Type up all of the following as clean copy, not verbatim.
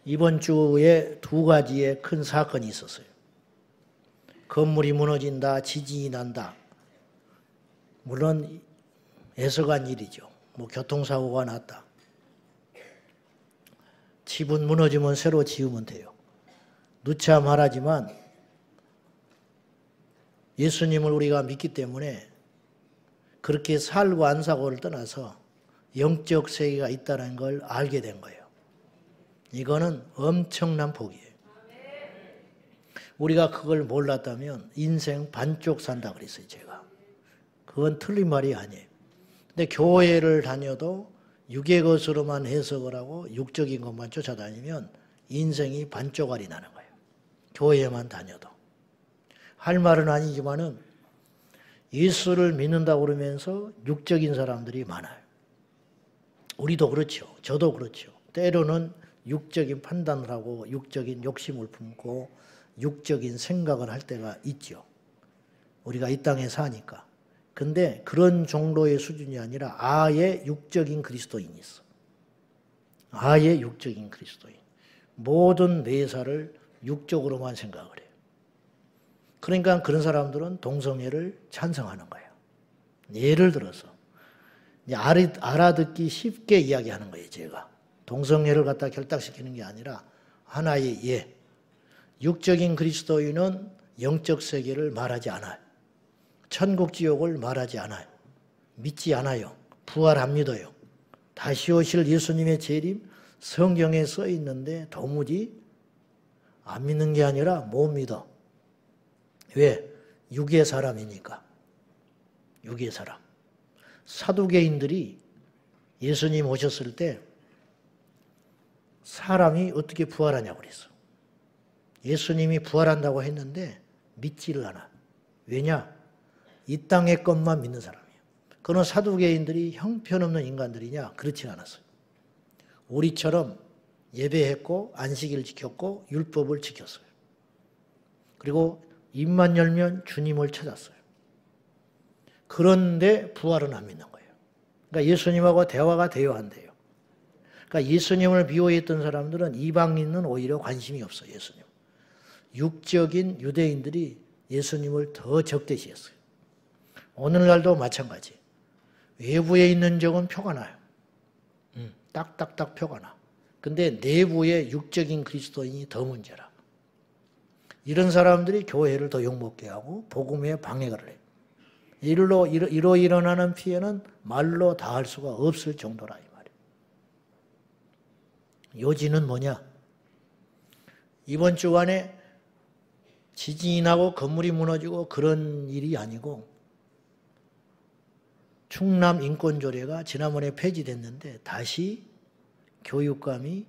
이번 주에 두 가지의 큰 사건이 있었어요. 건물이 무너진다, 지진이 난다. 물론 애석한 일이죠. 교통사고가 났다. 집은 무너지면 새로 지으면 돼요. 누차 말하지만 예수님을 우리가 믿기 때문에 그렇게 살고 안 살고를 떠나서 영적 세계가 있다는 걸 알게 된 거예요. 이거는 엄청난 복이에요. 우리가 그걸 몰랐다면 인생 반쪽 산다 그랬어요, 제가. 그건 틀린 말이 아니에요. 근데 교회를 다녀도 육의 것으로만 해석을 하고 육적인 것만 쫓아다니면 인생이 반쪽알이 나는 거예요. 교회만 다녀도. 할 말은 아니지만은 예수를 믿는다고 그러면서 육적인 사람들이 많아요. 우리도 그렇죠. 저도 그렇죠. 때로는 육적인 판단을 하고 육적인 욕심을 품고 육적인 생각을 할 때가 있죠. 우리가 이 땅에 사니까. 근데 그런 정도의 수준이 아니라 아예 육적인 그리스도인이 있어. 아예 육적인 그리스도인. 모든 매사를 육적으로만 생각을 해요. 그러니까 그런 사람들은 동성애를 찬성하는 거예요. 예를 들어서 알아듣기 쉽게 이야기하는 거예요, 제가. 동성애를 갖다 결탁시키는 게 아니라 하나의 예. 육적인 그리스도인은 영적 세계를 말하지 않아요. 천국 지옥을 말하지 않아요. 믿지 않아요. 부활 안 믿어요. 다시 오실 예수님의 재림 성경에 써 있는데 도무지 안 믿는 게 아니라 못 믿어. 왜? 육의 사람이니까. 육의 사람. 사두개인들이 예수님 오셨을 때 사람이 어떻게 부활하냐고 그랬어. 예수님이 부활한다고 했는데 믿지를 않아. 왜냐? 이 땅의 것만 믿는 사람이에요. 그런 사두개인들이 형편없는 인간들이냐? 그렇지 않았어요. 우리처럼 예배했고 안식일을 지켰고 율법을 지켰어요. 그리고 입만 열면 주님을 찾았어요. 그런데 부활은 안 믿는 거예요. 그러니까 예수님하고 대화가 돼야 한대요. 그러니까 예수님을 미워했던 사람들은 이방인은 오히려 관심이 없어요. 예수님. 육적인 유대인들이 예수님을 더 적대시했어요. 오늘날도 마찬가지. 외부에 있는 적은 표가 나요. 딱딱딱 표가 나. 근데 내부에 육적인 그리스도인이 더 문제라. 이런 사람들이 교회를 더 욕먹게 하고 복음에 방해를 해요. 이로 일어나는 피해는 말로 다 할 수가 없을 정도라 이 말이에요. 요지는 뭐냐? 이번 주간에 지진이 나고 건물이 무너지고 그런 일이 아니고 충남 인권조례가 지난번에 폐지됐는데 다시 교육감이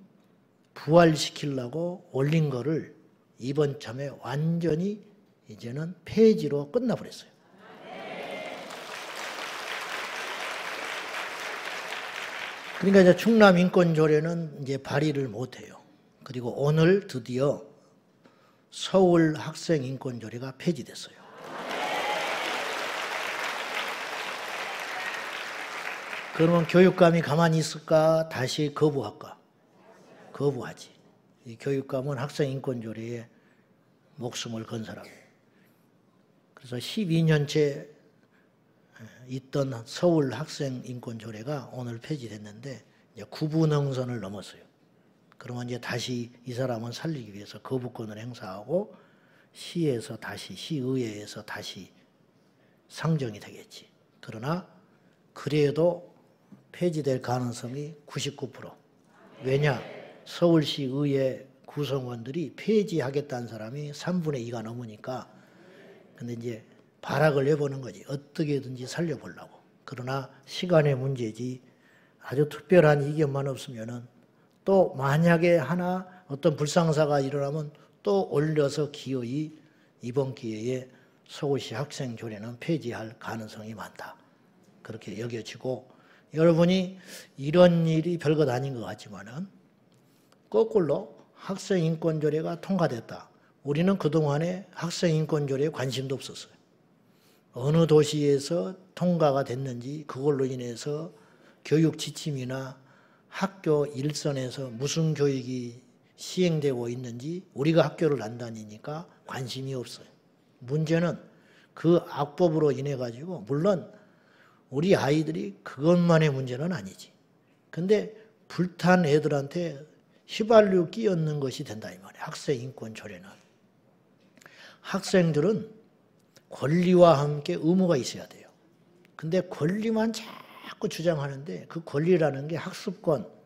부활시키려고 올린 거를 이번 참에 완전히 이제는 폐지로 끝나버렸어요. 그러니까 이제 충남 인권조례는 이제 발의를 못해요. 그리고 오늘 드디어 서울 학생 인권조례가 폐지됐어요. 그러면 교육감이 가만히 있을까? 다시 거부할까? 거부하지. 이 교육감은 학생 인권조례에 목숨을 건 사람이에요. 그래서 12년째 있던 서울 학생 인권조례가 오늘 폐지됐는데 이제 구분응선을 넘었어요. 그러면 이제 다시 이 사람은 살리기 위해서 거부권을 행사하고 시의회에서 다시 상정이 되겠지. 그러나 그래도 폐지될 가능성이 99%. 왜냐? 서울시 의회 구성원들이 폐지하겠다는 사람이 3분의 2가 넘으니까. 근데 이제 발악을 해보는 거지. 어떻게든지 살려보려고. 그러나 시간의 문제지 아주 특별한 이견만 없으면은 또 만약에 하나 어떤 불상사가 일어나면 또 올려서 기어이 이번 기회에 서울시 학생조례는 폐지할 가능성이 많다. 그렇게 여겨지고 여러분이 이런 일이 별것 아닌 것 같지만은 거꾸로 학생인권조례가 통과됐다. 우리는 그동안에 학생인권조례에 관심도 없었어요. 어느 도시에서 통과가 됐는지 그걸로 인해서 교육 지침이나 학교 일선에서 무슨 교육이 시행되고 있는지 우리가 학교를 안 다니니까 관심이 없어요. 문제는 그 악법으로 인해 가지고 물론 우리 아이들이 그것만의 문제는 아니지. 근데 불탄 애들한테 휘발유 끼얹는 것이 된다 이 말이에요. 학생 인권 조례는. 학생들은 권리와 함께 의무가 있어야 돼요. 근데 권리만 자꾸 주장하는데 그 권리라는 게 학습권,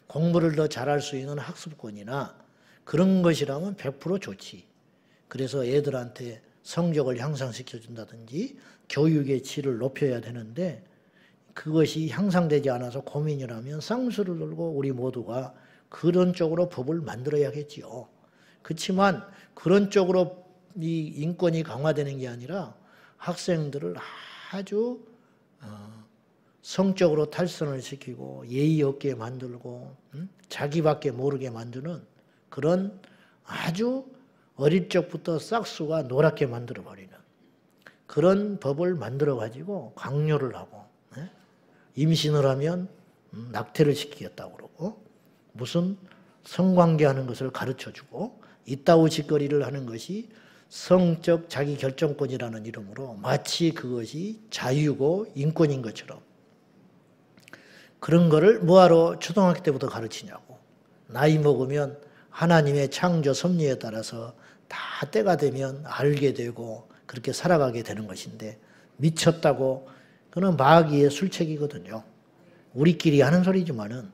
공부를 더 잘할 수 있는 학습권이나 그런 것이라면 100% 좋지. 그래서 애들한테 성적을 향상시켜준다든지 교육의 질을 높여야 되는데 그것이 향상되지 않아서 고민이라면 쌍수를 들고 우리 모두가 그런 쪽으로 법을 만들어야겠지요. 그렇지만 그런 쪽으로 이 인권이 강화되는 게 아니라 학생들을 아주 성적으로 탈선을 시키고 예의 없게 만들고 자기밖에 모르게 만드는 그런 아주 어릴 적부터 싹수가 노랗게 만들어버리는 그런 법을 만들어가지고 강요를 하고 임신을 하면 낙태를 시키겠다고 그러고 무슨 성관계하는 것을 가르쳐주고 이따위 짓거리를 하는 것이 성적 자기 결정권이라는 이름으로 마치 그것이 자유고 인권인 것처럼 그런 거를 뭐하러 초등학교 때부터 가르치냐고. 나이 먹으면 하나님의 창조 섭리에 따라서 다 때가 되면 알게 되고 그렇게 살아가게 되는 것인데 미쳤다고 그는 마귀의 술책이거든요. 우리끼리 하는 소리지만은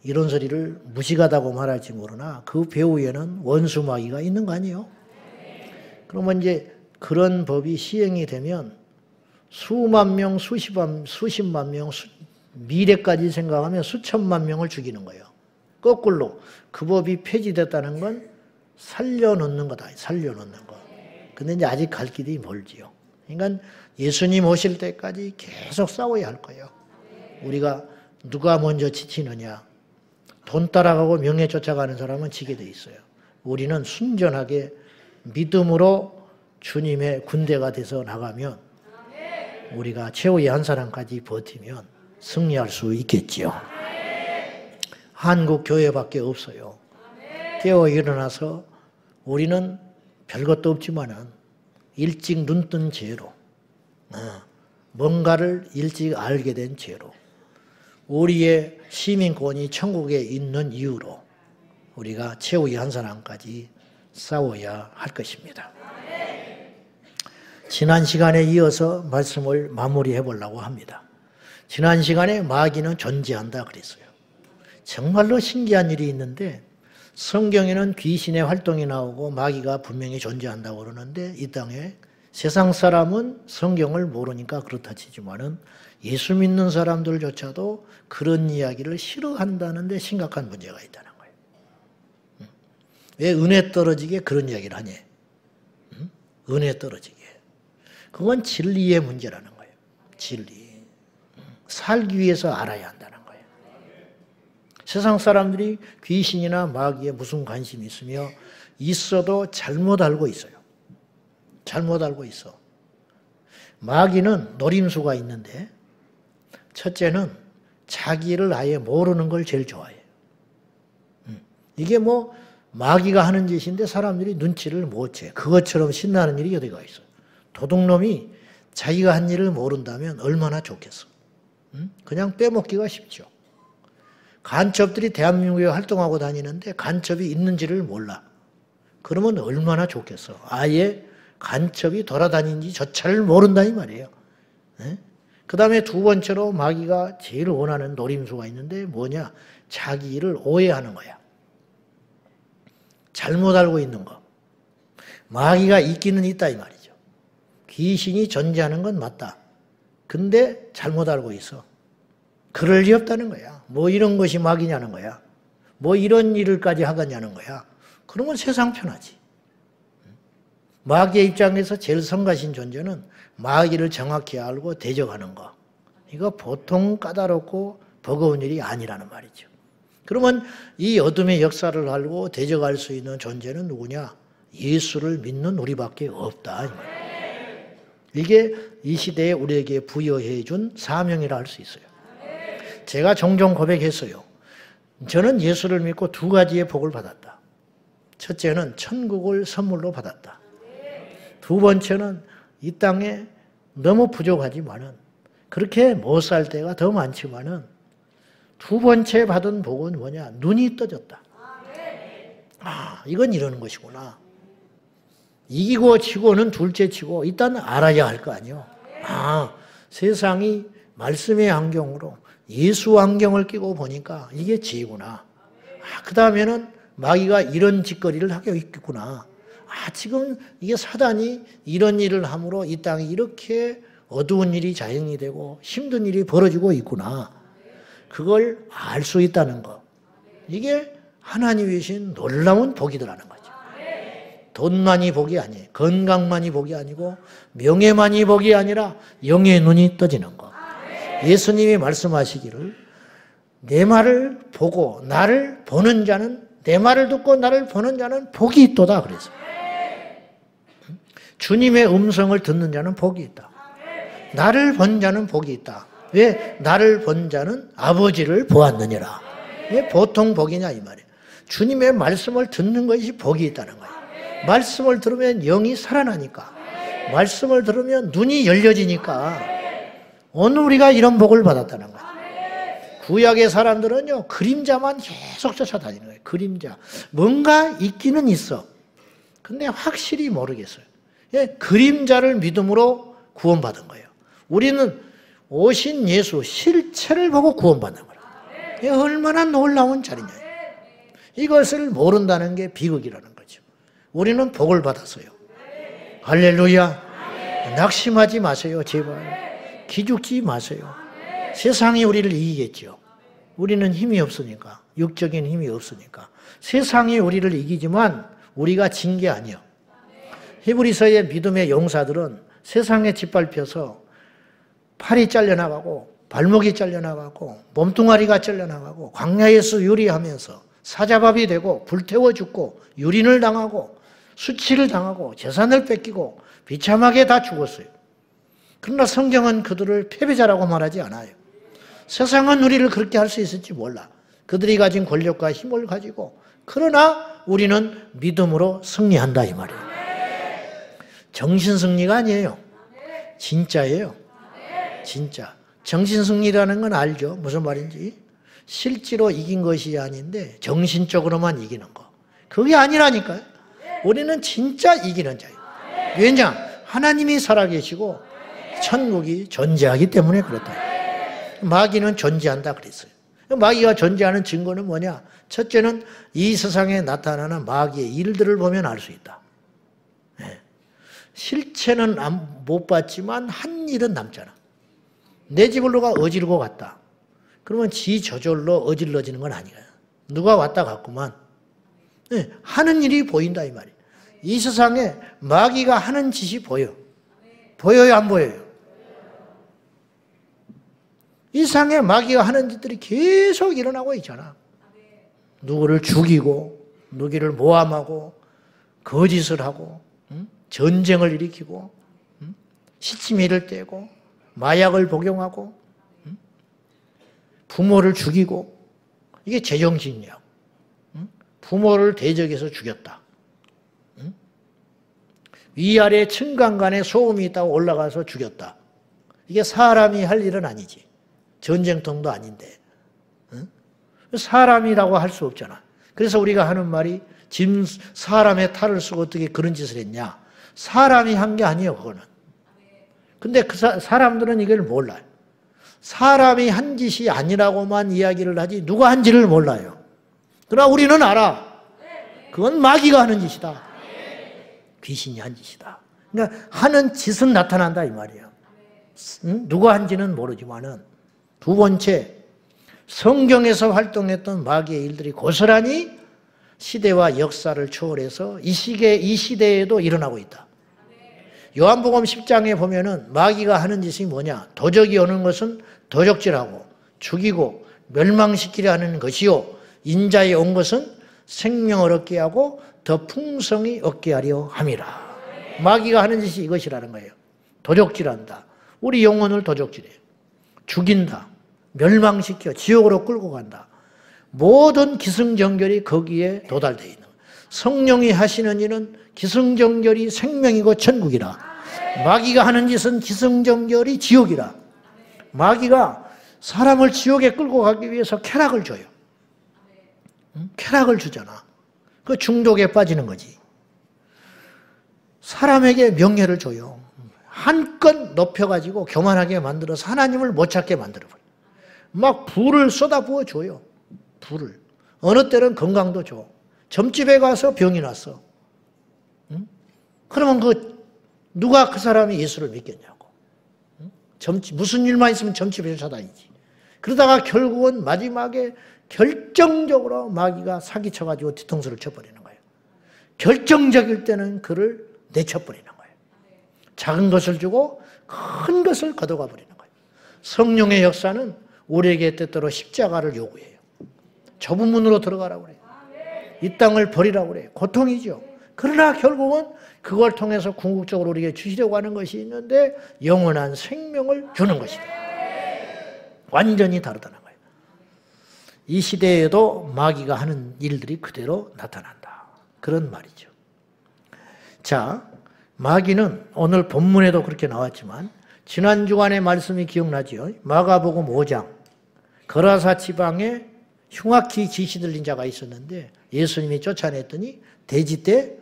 이런 소리를 무식하다고 말할지 모르나 그 배후에는 원수 마귀가 있는 거 아니에요? 그러면 이제 그런 법이 시행이 되면 수만 명, 수십만 명, 미래까지 생각하면 수천만 명을 죽이는 거예요. 거꾸로 그 법이 폐지됐다는 건 살려놓는 거다. 살려놓는 거. 근데 이제 아직 갈 길이 멀지요. 그러니까 예수님 오실 때까지 계속 싸워야 할 거예요. 우리가 누가 먼저 지치느냐. 돈 따라가고 명예 쫓아가는 사람은 지게 돼 있어요. 우리는 순전하게 믿음으로 주님의 군대가 돼서 나가면 우리가 최후의 한 사람까지 버티면 승리할 수 있겠지요. 한국 교회밖에 없어요. 깨어 일어나서 우리는 별것도 없지만은 일찍 눈뜬 죄로 뭔가를 일찍 알게 된 죄로 우리의 시민권이 천국에 있는 이유로 우리가 최후의 한 사람까지 싸워야 할 것입니다. 지난 시간에 이어서 말씀을 마무리해 보려고 합니다. 지난 시간에 마귀는 존재한다 그랬어요. 정말로 신기한 일이 있는데 성경에는 귀신의 활동이 나오고 마귀가 분명히 존재한다고 그러는데 이 땅에 세상 사람은 성경을 모르니까 그렇다 치지만은 예수 믿는 사람들조차도 그런 이야기를 싫어한다는 데 심각한 문제가 있다는 거예요. 왜 은혜 떨어지게 그런 이야기를 하니? 은혜 떨어지게. 그건 진리의 문제라는 거예요. 진리. 살기 위해서 알아야 한다는 거예요. 세상 사람들이 귀신이나 마귀에 무슨 관심이 있으며 있어도 잘못 알고 있어요. 잘못 알고 있어. 마귀는 노림수가 있는데 첫째는 자기를 아예 모르는 걸 제일 좋아해요. 이게 뭐 마귀가 하는 짓인데 사람들이 눈치를 못 채. 그것처럼 신나는 일이 어디가 있어요. 도둑놈이 자기가 한 일을 모른다면 얼마나 좋겠어. 그냥 빼먹기가 쉽죠. 간첩들이 대한민국에 활동하고 다니는데 간첩이 있는지를 몰라. 그러면 얼마나 좋겠어. 아예 간첩이 돌아다니는지 저차를 모른다 이 말이에요. 그 다음에 두 번째로 마귀가 제일 원하는 노림수가 있는데 뭐냐. 자기 일을 오해하는 거야. 잘못 알고 있는 거. 마귀가 있기는 있다 이 말이죠. 귀신이 존재하는 건 맞다. 근데 잘못 알고 있어. 그럴 리 없다는 거야. 뭐 이런 것이 마귀냐는 거야. 뭐 이런 일을까지 하겠냐는 거야. 그러면 세상 편하지. 마귀의 입장에서 제일 성가신 존재는 마귀를 정확히 알고 대적하는 거. 이거 보통 까다롭고 버거운 일이 아니라는 말이죠. 그러면 이 어둠의 역사를 알고 대적할 수 있는 존재는 누구냐? 예수를 믿는 우리밖에 없다. 이 말이에요. 이게 이 시대에 우리에게 부여해 준 사명이라 할 수 있어요. 제가 종종 고백했어요. 저는 예수를 믿고 두 가지의 복을 받았다. 첫째는 천국을 선물로 받았다. 두 번째는 이 땅에 너무 부족하지만은 그렇게 못 살 때가 더 많지만은 두 번째 받은 복은 뭐냐? 눈이 떠졌다. 이건 이러는 것이구나. 이기고 지고는 둘째 치고 일단 알아야 할 거 아니요. 세상이 말씀의 안경으로 예수 안경을 끼고 보니까 이게 지구나. 그 다음에는 마귀가 이런 짓거리를 하고 있겠구나. 지금 이게 사단이 이런 일을 함으로 이 땅이 이렇게 어두운 일이 자행이 되고 힘든 일이 벌어지고 있구나. 그걸 알 수 있다는 거. 이게 하나님이 주신 놀라운 복이더라는 거죠. 돈만이 복이 아니에요. 건강만이 복이 아니고 명예만이 복이 아니라 영의 눈이 떠지는 거. 예수님이 말씀하시기를 내 말을 보고 나를 보는 자는 내 말을 듣고 나를 보는 자는 복이 있도다 그래서. 주님의 음성을 듣는 자는 복이 있다. 나를 본 자는 복이 있다. 왜? 나를 본 자는 아버지를 보았느니라. 왜 보통 복이냐 이 말이에요. 주님의 말씀을 듣는 것이 복이 있다는 거예요. 말씀을 들으면 영이 살아나니까. 말씀을 들으면 눈이 열려지니까. 오늘 우리가 이런 복을 받았다는 거예요. 구약의 사람들은요, 그림자만 계속 쫓아다니는 거예요. 그림자. 뭔가 있기는 있어. 근데 확실히 모르겠어요. 그림자를 믿음으로 구원받은 거예요. 우리는 오신 예수 실체를 보고 구원받는 거예요. 얼마나 놀라운 자리냐. 이것을 모른다는 게 비극이라는 거죠. 우리는 복을 받았어요. 할렐루야. 낙심하지 마세요. 제발. 기죽지 마세요. 세상이 우리를 이기겠죠. 우리는 힘이 없으니까. 육적인 힘이 없으니까. 세상이 우리를 이기지만 우리가 진 게 아니에요. 히브리서의 믿음의 용사들은 세상에 짓밟혀서 팔이 잘려나가고 발목이 잘려나가고 몸뚱아리가 잘려나가고 광야에서 유리하면서 사자밥이 되고 불태워 죽고 유린을 당하고 수치를 당하고 재산을 뺏기고 비참하게 다 죽었어요. 그러나 성경은 그들을 패배자라고 말하지 않아요. 세상은 우리를 그렇게 할 수 있을지 몰라. 그들이 가진 권력과 힘을 가지고. 그러나 우리는 믿음으로 승리한다 이 말이에요. 정신승리가 아니에요. 진짜예요. 진짜. 정신승리라는 건 알죠? 무슨 말인지. 실제로 이긴 것이 아닌데 정신적으로만 이기는 거. 그게 아니라니까요. 우리는 진짜 이기는 자예요. 왜냐? 하나님이 살아계시고 천국이 존재하기 때문에 그렇다. 마귀는 존재한다 그랬어요. 마귀가 존재하는 증거는 뭐냐? 첫째는 이 세상에 나타나는 마귀의 일들을 보면 알 수 있다. 실체는 못 봤지만 한 일은 남잖아. 내 집을 누가 어지르고 갔다. 그러면 지 저절로 어질러지는 건 아니에요. 누가 왔다 갔구만. 하는 일이 보인다 이 말이에요. 이 세상에 마귀가 하는 짓이 보여. 보여요 안 보여요? 이 세상에 마귀가 하는 짓들이 계속 일어나고 있잖아. 누구를 죽이고 누구를 모함하고 거짓을 하고 전쟁을 일으키고 시치미를 떼고 마약을 복용하고 부모를 죽이고. 이게 제정신이야. 부모를 대적해서 죽였다. 위아래 층간 간에 소음이 있다고 올라가서 죽였다. 이게 사람이 할 일은 아니지. 전쟁통도 아닌데. 사람이라고 할 수 없잖아. 그래서 우리가 하는 말이 사람의 탈을 쓰고 어떻게 그런 짓을 했냐. 사람이 한 게 아니에요, 그거는. 근데 그 사람들은 이걸 몰라요. 사람이 한 짓이 아니라고만 이야기를 하지 누가 한지를 몰라요. 그러나 우리는 알아. 그건 마귀가 하는 짓이다. 귀신이 한 짓이다. 그러니까 하는 짓은 나타난다 이 말이에요. 누가 한지는 모르지만은. 두 번째, 성경에서 활동했던 마귀의 일들이 고스란히 시대와 역사를 초월해서 이 시대에도 일어나고 있다. 요한복음 10장에 보면은 마귀가 하는 짓이 뭐냐? 도적이 오는 것은 도적질하고 죽이고 멸망시키려 하는 것이요. 인자에 온 것은 생명을 얻게 하고 더 풍성히 얻게 하려 함이라. 마귀가 하는 짓이 이것이라는 거예요. 도적질한다. 우리 영혼을 도적질해요. 죽인다. 멸망시켜 지옥으로 끌고 간다. 모든 기승전결이 거기에 도달되어 있는 거예요. 성령이 하시는 일은 기승전결이 생명이고 천국이라. 마귀가 하는 짓은 기승전결이 지옥이라. 마귀가 사람을 지옥에 끌고 가기 위해서 쾌락을 줘요. 쾌락을 주잖아. 그 중독에 빠지는 거지. 사람에게 명예를 줘요. 한껏 높여가지고 교만하게 만들어서 하나님을 못 찾게 만들어버려. 막 불을 쏟아부어 줘요. 불을. 어느 때는 건강도 줘. 점집에 가서 병이 났어. 응? 그러면 누가 그 사람이 예수를 믿겠냐고. 응? 무슨 일만 있으면 점집에서 찾아다니지. 그러다가 결국은 마지막에 결정적으로 마귀가 사기쳐가지고 뒤통수를 쳐버리는 거예요. 결정적일 때는 그를 내쳐버리는 거예요. 작은 것을 주고 큰 것을 거둬가 버리는 거예요. 성령의 역사는 우리에게 때때로 십자가를 요구해요. 좁은 문으로 들어가라고 그래요. 이 땅을 버리라고 그래요. 고통이죠. 그러나 결국은 그걸 통해서 궁극적으로 우리에게 주시려고 하는 것이 있는데 영원한 생명을 주는 것이다. 완전히 다르다는 거예요. 이 시대에도 마귀가 하는 일들이 그대로 나타난다. 그런 말이죠. 자, 마귀는 오늘 본문에도 그렇게 나왔지만 지난 주간의 말씀이 기억나죠? 마가복음 5장 거라사 지방에 흉악히 귀신 들린 자가 있었는데 예수님이 쫓아냈더니 돼지떼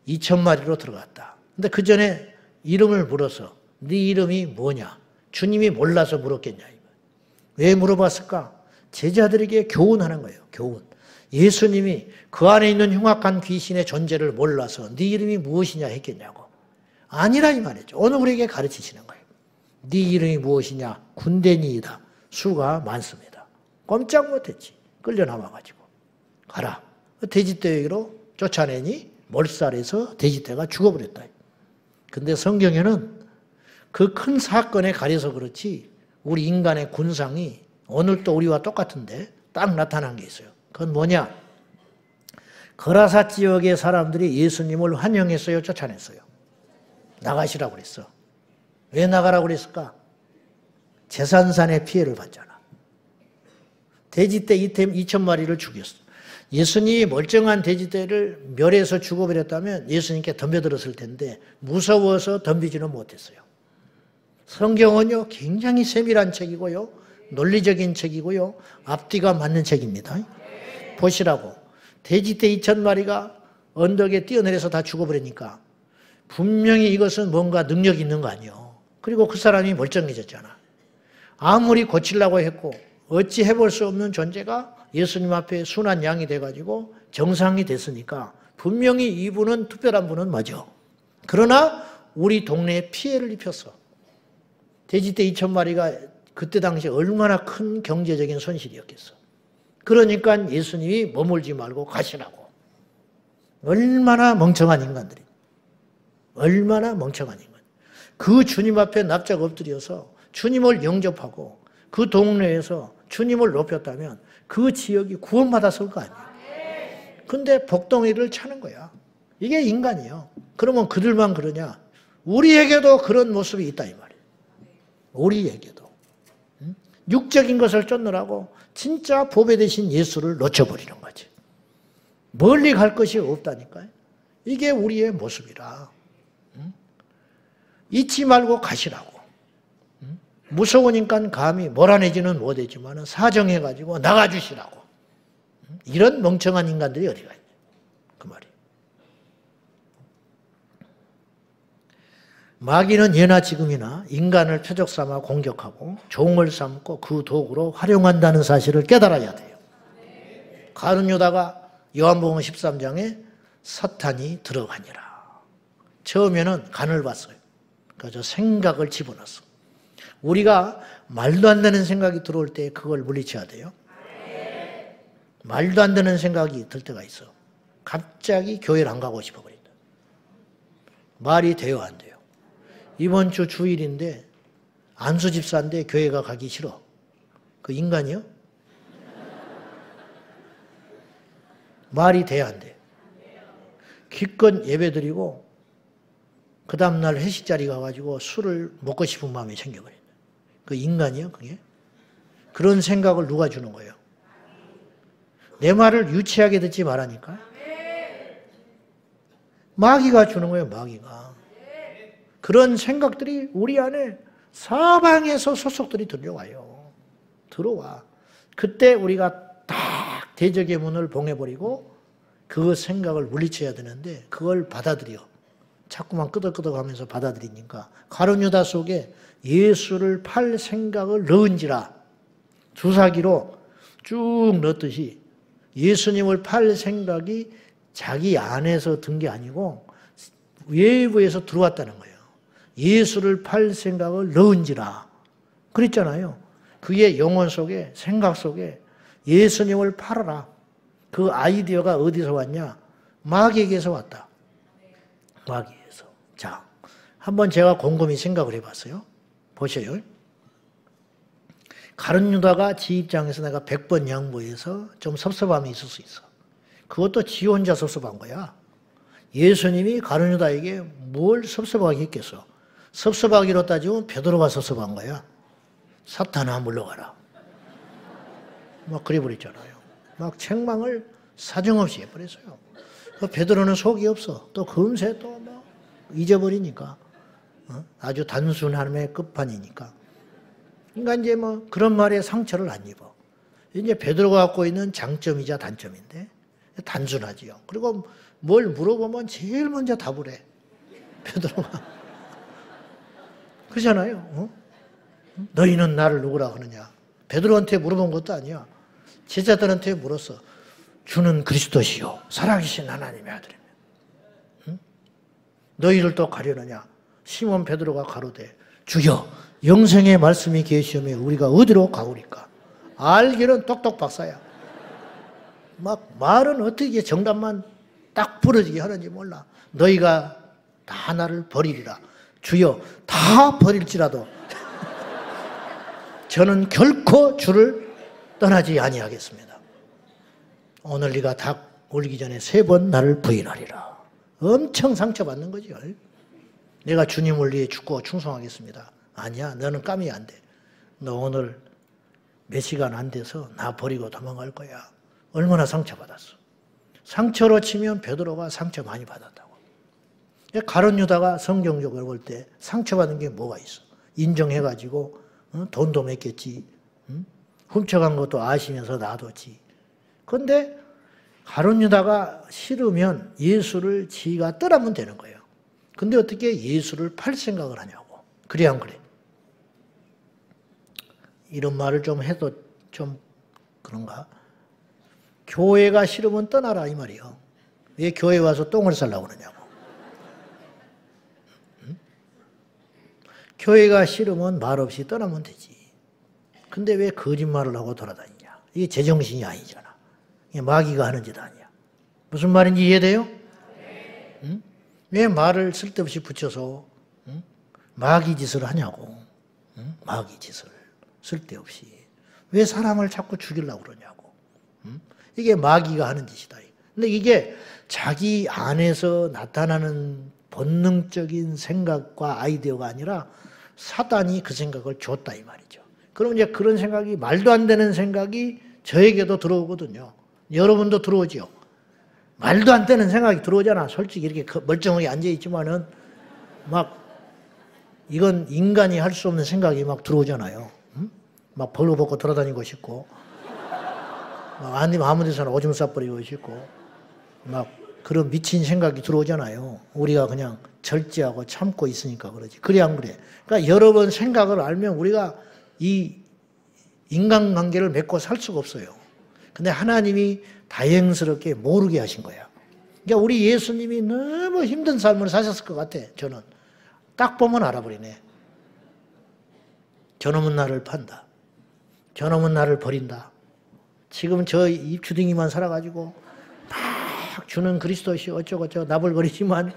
2,000마리로 들어갔다. 근데 그 전에 이름을 물어서 네 이름이 뭐냐? 주님이 몰라서 물었겠냐? 왜 물어봤을까? 제자들에게 교훈하는 거예요. 교훈. 예수님이 그 안에 있는 흉악한 귀신의 존재를 몰라서 네 이름이 무엇이냐 했겠냐고. 아니라 이 말이죠. 오늘 우리에게 가르치시는 거예요. 네 이름이 무엇이냐? 군대니이다. 수가 많습니다. 꼼짝 못했지. 끌려 나와가지고. 가라. 돼지떼기로 쫓아내니 몰살해서 돼지떼가 죽어버렸다. 근데 성경에는 그 큰 사건에 가려서 그렇지 우리 인간의 군상이 오늘도 우리와 똑같은데 딱 나타난 게 있어요. 그건 뭐냐? 거라사 지역의 사람들이 예수님을 환영했어요? 쫓아냈어요? 나가시라고 그랬어. 왜 나가라고 그랬을까? 제산산의 피해를 받잖아. 돼지떼 2,000마리를 죽였어. 예수님이 멀쩡한 돼지떼를 멸해서 죽어버렸다면 예수님께 덤벼들었을 텐데 무서워서 덤비지는 못했어요. 성경은요 굉장히 세밀한 책이고요. 논리적인 책이고요. 앞뒤가 맞는 책입니다. 보시라고. 돼지떼 2,000마리가 언덕에 뛰어내려서 다 죽어버리니까 분명히 이것은 뭔가 능력이 있는 거 아니에요. 그리고 그 사람이 멀쩡해졌잖아. 아무리 고치려고 했고 어찌 해볼 수 없는 존재가 예수님 앞에 순한 양이 돼가지고 정상이 됐으니까 분명히 이분은 특별한 분은 맞아. 그러나 우리 동네에 피해를 입혔어. 돼지떼 2,000마리가 그때 당시에 얼마나 큰 경제적인 손실이었겠어. 그러니까 예수님이 머물지 말고 가시라고. 얼마나 멍청한 인간들이. 얼마나 멍청한 인간. 그 주님 앞에 납작 엎드려서 주님을 영접하고 그 동네에서 주님을 높였다면 그 지역이 구원받았을 거 아니에요. 근데 복덩이를 차는 거야. 이게 인간이에요. 그러면 그들만 그러냐? 우리에게도 그런 모습이 있다 이 말이에요. 우리에게도. 육적인 것을 쫓느라고 진짜 보배 되신 예수를 놓쳐버리는 거지. 멀리 갈 것이 없다니까요. 이게 우리의 모습이라. 잊지 말고 가시라고. 무서우니까 감히 몰아내지는 못했지만 사정해가지고 나가주시라고. 이런 멍청한 인간들이 어디가 있냐. 그 말이에요. 마귀는 예나 지금이나 인간을 표적 삼아 공격하고 종을 삼고 그 도구로 활용한다는 사실을 깨달아야 돼요. 가룟 유다가 요한복음 13장에 사탄이 들어가니라. 처음에는 간을 봤어요. 그래서 생각을 집어넣었어. 우리가 말도 안 되는 생각이 들어올 때 그걸 물리쳐야 돼요. 말도 안 되는 생각이 들 때가 있어. 갑자기 교회를 안 가고 싶어 버린다. 말이 돼요, 안 돼요? 이번 주 주일인데 안수 집사인데 교회가 가기 싫어. 그 인간이요? 말이 돼야 안 돼. 기껏 예배드리고 그 다음날 회식 자리 가가지고 술을 먹고 싶은 마음이 생겨버린다. 그 인간이요, 그게? 그런 생각을 누가 주는 거예요? 내 말을 유치하게 듣지 말라니까. 마귀가 주는 거예요, 마귀가. 그런 생각들이 우리 안에 사방에서 소속들이 들려와요. 들어와. 그때 우리가 딱 대적의 문을 봉해버리고 그 생각을 물리쳐야 되는데 그걸 받아들여. 자꾸만 끄덕끄덕하면서 받아들이니까 가룟 유다 속에 예수를 팔 생각을 넣은지라 주사기로 쭉 넣듯이 예수님을 팔 생각이 자기 안에서 든 게 아니고 외부에서 들어왔다는 거예요. 예수를 팔 생각을 넣은지라 그랬잖아요. 그의 영혼 속에 생각 속에 예수님을 팔아라. 그 아이디어가 어디서 왔냐? 마귀에게서 왔다. 마귀에서. 자, 한번 제가 곰곰이 생각을 해봤어요. 보세요. 가룟 유다가 지 입장에서 내가 100번 양보해서 좀 섭섭함이 있을 수 있어. 그것도 지 혼자 섭섭한 거야. 예수님이 가룟 유다에게 뭘 섭섭하게 했겠어. 섭섭하기로 따지면 베드로가 섭섭한 거야. 사탄아 물러가라. 막 그래버렸잖아요. 막 책망을 사정없이 해버렸어요. 베드로는 속이 없어. 또 금세 또 막 잊어버리니까. 아주 단순함의 끝판이니까. 그러니까 이제 뭐 그런 말에 상처를 안 입어. 이제 베드로가 갖고 있는 장점이자 단점인데 단순하지요. 그리고 뭘 물어보면 제일 먼저 답을 해. 베드로가. 그러잖아요. 너희는 나를 누구라 하느냐. 베드로한테 물어본 것도 아니야. 제자들한테 물었어. 주는 그리스도시요 살아계신 하나님의 아들이며 너희를 또 가려느냐. 시몬 베드로가 가로되 주여 영생의 말씀이 계시오며 우리가 어디로 가오리까. 알기는 똑똑 박사야. 막 말은 어떻게 정답만 딱 부러지게 하는지 몰라. 너희가 다 나를 버리리라. 주여 다 버릴지라도 저는 결코 주를 떠나지 아니하겠습니다. 오늘 네가 닭 울기 전에 3번 나를 부인하리라. 엄청 상처받는 거죠. 내가 주님을 위해 죽고 충성하겠습니다. 아니야, 너는 까미 안 돼. 너 오늘 몇 시간 안 돼서 나 버리고 도망갈 거야. 얼마나 상처받았어. 상처로 치면 베드로가 상처 많이 받았다고. 가룟 유다가 성경적으로 볼 때 상처받은 게 뭐가 있어. 인정해가지고 돈도 맺겠지. 훔쳐간 것도 아시면서 놔뒀지. 그런데 가룟 유다가 싫으면 예수를 지가 떠나면 되는 거예요. 근데 어떻게 예수를 팔 생각을 하냐고. 그래 안 그래? 이런 말을 좀 해도 좀 그런가? 교회가 싫으면 떠나라 이 말이요. 왜 교회 와서 똥을 싸려고 그러냐고. 교회가 싫으면 말없이 떠나면 되지. 근데 왜 거짓말을 하고 돌아다니냐. 이게 제정신이 아니잖아. 이게 마귀가 하는 짓 아니야. 무슨 말인지 이해돼요? 응? 왜 말을 쓸데없이 붙여서 마귀 짓을 하냐고. 마귀 짓을 쓸데없이. 왜 사람을 자꾸 죽이려고 그러냐고. 이게 마귀가 하는 짓이다. 근데 이게 자기 안에서 나타나는 본능적인 생각과 아이디어가 아니라 사단이 그 생각을 줬다 이 말이죠. 그럼 이제 그런 생각이 말도 안 되는 생각이 저에게도 들어오거든요. 여러분도 들어오죠. 말도 안 되는 생각이 들어오잖아. 솔직히 이렇게 멀쩡하게 앉아있지만은 막 이건 인간이 할 수 없는 생각이 막 들어오잖아요. 막 벌거벗고 돌아다니고 싶고 막 아무 데서나 오줌 싸버리고 싶고 막 그런 미친 생각이 들어오잖아요. 우리가 그냥 절제하고 참고 있으니까 그러지. 그래 안 그래? 그러니까 여러 번 생각을 알면 우리가 이 인간관계를 맺고 살 수가 없어요. 근데 하나님이 다행스럽게 모르게 하신 거야. 그러니까 우리 예수님이 너무 힘든 삶을 사셨을 것 같아. 저는 딱 보면 알아버리네. 저놈은 나를 판다. 저놈은 나를 버린다. 지금 저 입주둥이만 살아가지고 막 주는 그리스도시 어쩌고저쩌고 나불거리지만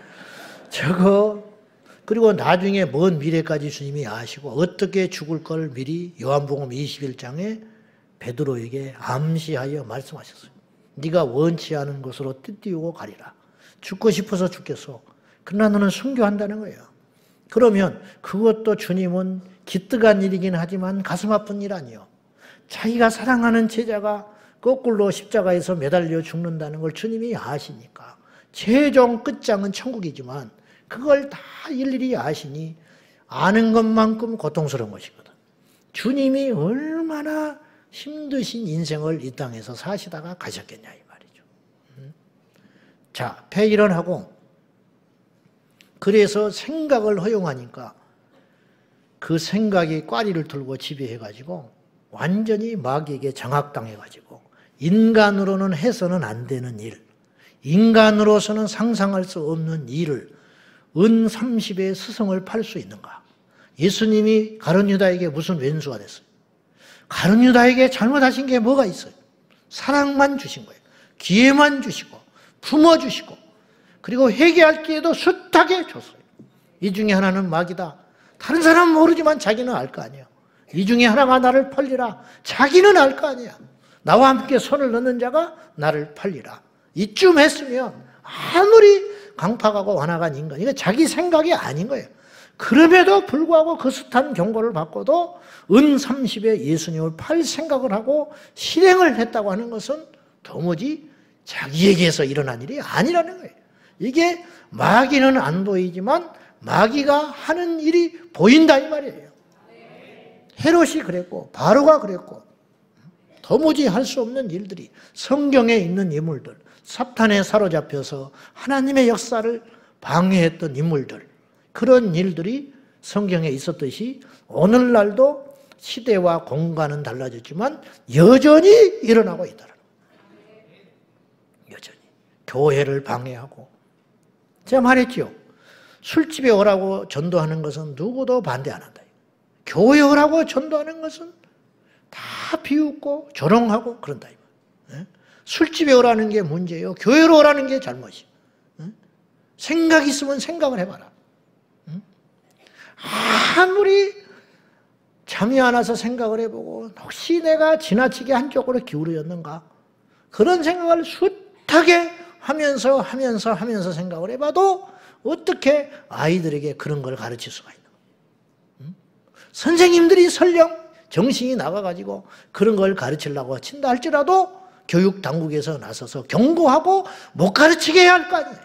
저거 그리고 나중에 먼 미래까지 주님이 아시고 어떻게 죽을 걸 미리 요한복음 21장에 베드로에게 암시하여 말씀하셨어요. 네가 원치 않은 곳으로 띠띠우고 가리라. 죽고 싶어서 죽겠어. 그러나 너는 순교한다는 거예요. 그러면 그것도 주님은 기특한 일이긴 하지만 가슴 아픈 일 아니에요. 자기가 사랑하는 제자가 거꾸로 십자가에서 매달려 죽는다는 걸 주님이 아시니까 최종 끝장은 천국이지만 그걸 다 일일이 아시니 아는 것만큼 고통스러운 것이거든. 주님이 얼마나 힘드신 인생을 이 땅에서 사시다가 가셨겠냐 이 말이죠. 자, 폐일원하고 그래서 생각을 허용하니까 그 생각이 꽈리를 들고 지배해가지고 완전히 마귀에게 장악당해가지고 인간으로는 해서는 안 되는 일, 인간으로서는 상상할 수 없는 일을 은 30의 스승을 팔 수 있는가? 예수님이 가룟 유다에게 무슨 왼수가 됐어요? 가룟 유다에게 잘못하신 게 뭐가 있어요? 사랑만 주신 거예요. 기회만 주시고 품어주시고 그리고 회개할 기회도 숱하게 줬어요. 이 중에 하나는 마귀다. 다른 사람은 모르지만 자기는 알 거 아니에요. 이 중에 하나가 나를 팔리라. 자기는 알 거 아니야. 나와 함께 손을 넣는 자가 나를 팔리라. 이쯤 했으면 아무리 강팍하고 완악한 인간, 이거 자기 생각이 아닌 거예요. 그럼에도 불구하고 그 숱한 경고를 받고도 은 30에 예수님을 팔 생각을 하고 실행을 했다고 하는 것은 도무지 자기에게서 일어난 일이 아니라는 거예요. 이게 마귀는 안 보이지만 마귀가 하는 일이 보인다 이 말이에요. 헤롯이 그랬고 바로가 그랬고 도무지 할 수 없는 일들이 성경에 있는 인물들, 사탄에 사로잡혀서 하나님의 역사를 방해했던 인물들, 그런 일들이 성경에 있었듯이 오늘날도 시대와 공간은 달라졌지만 여전히 일어나고 있다는 거예요. 여전히 교회를 방해하고, 제가 말했죠. 술집에 오라고 전도하는 것은 누구도 반대 안 한다. 교회 오라고 전도하는 것은 다 비웃고 조롱하고 그런다. 술집에 오라는 게 문제예요. 교회로 오라는 게 잘못이에요. 생각 있으면 생각을 해봐라. 아무리 잠이 안 와서 생각을 해보고 혹시 내가 지나치게 한쪽으로 기울어졌는가, 그런 생각을 숱하게 하면서 생각을 해봐도 어떻게 아이들에게 그런 걸 가르칠 수가 있는 거예요. 선생님들이 설령 정신이 나가가지고 그런 걸 가르치려고 친다 할지라도 교육 당국에서 나서서 경고하고 못 가르치게 해야 할 거 아니에요.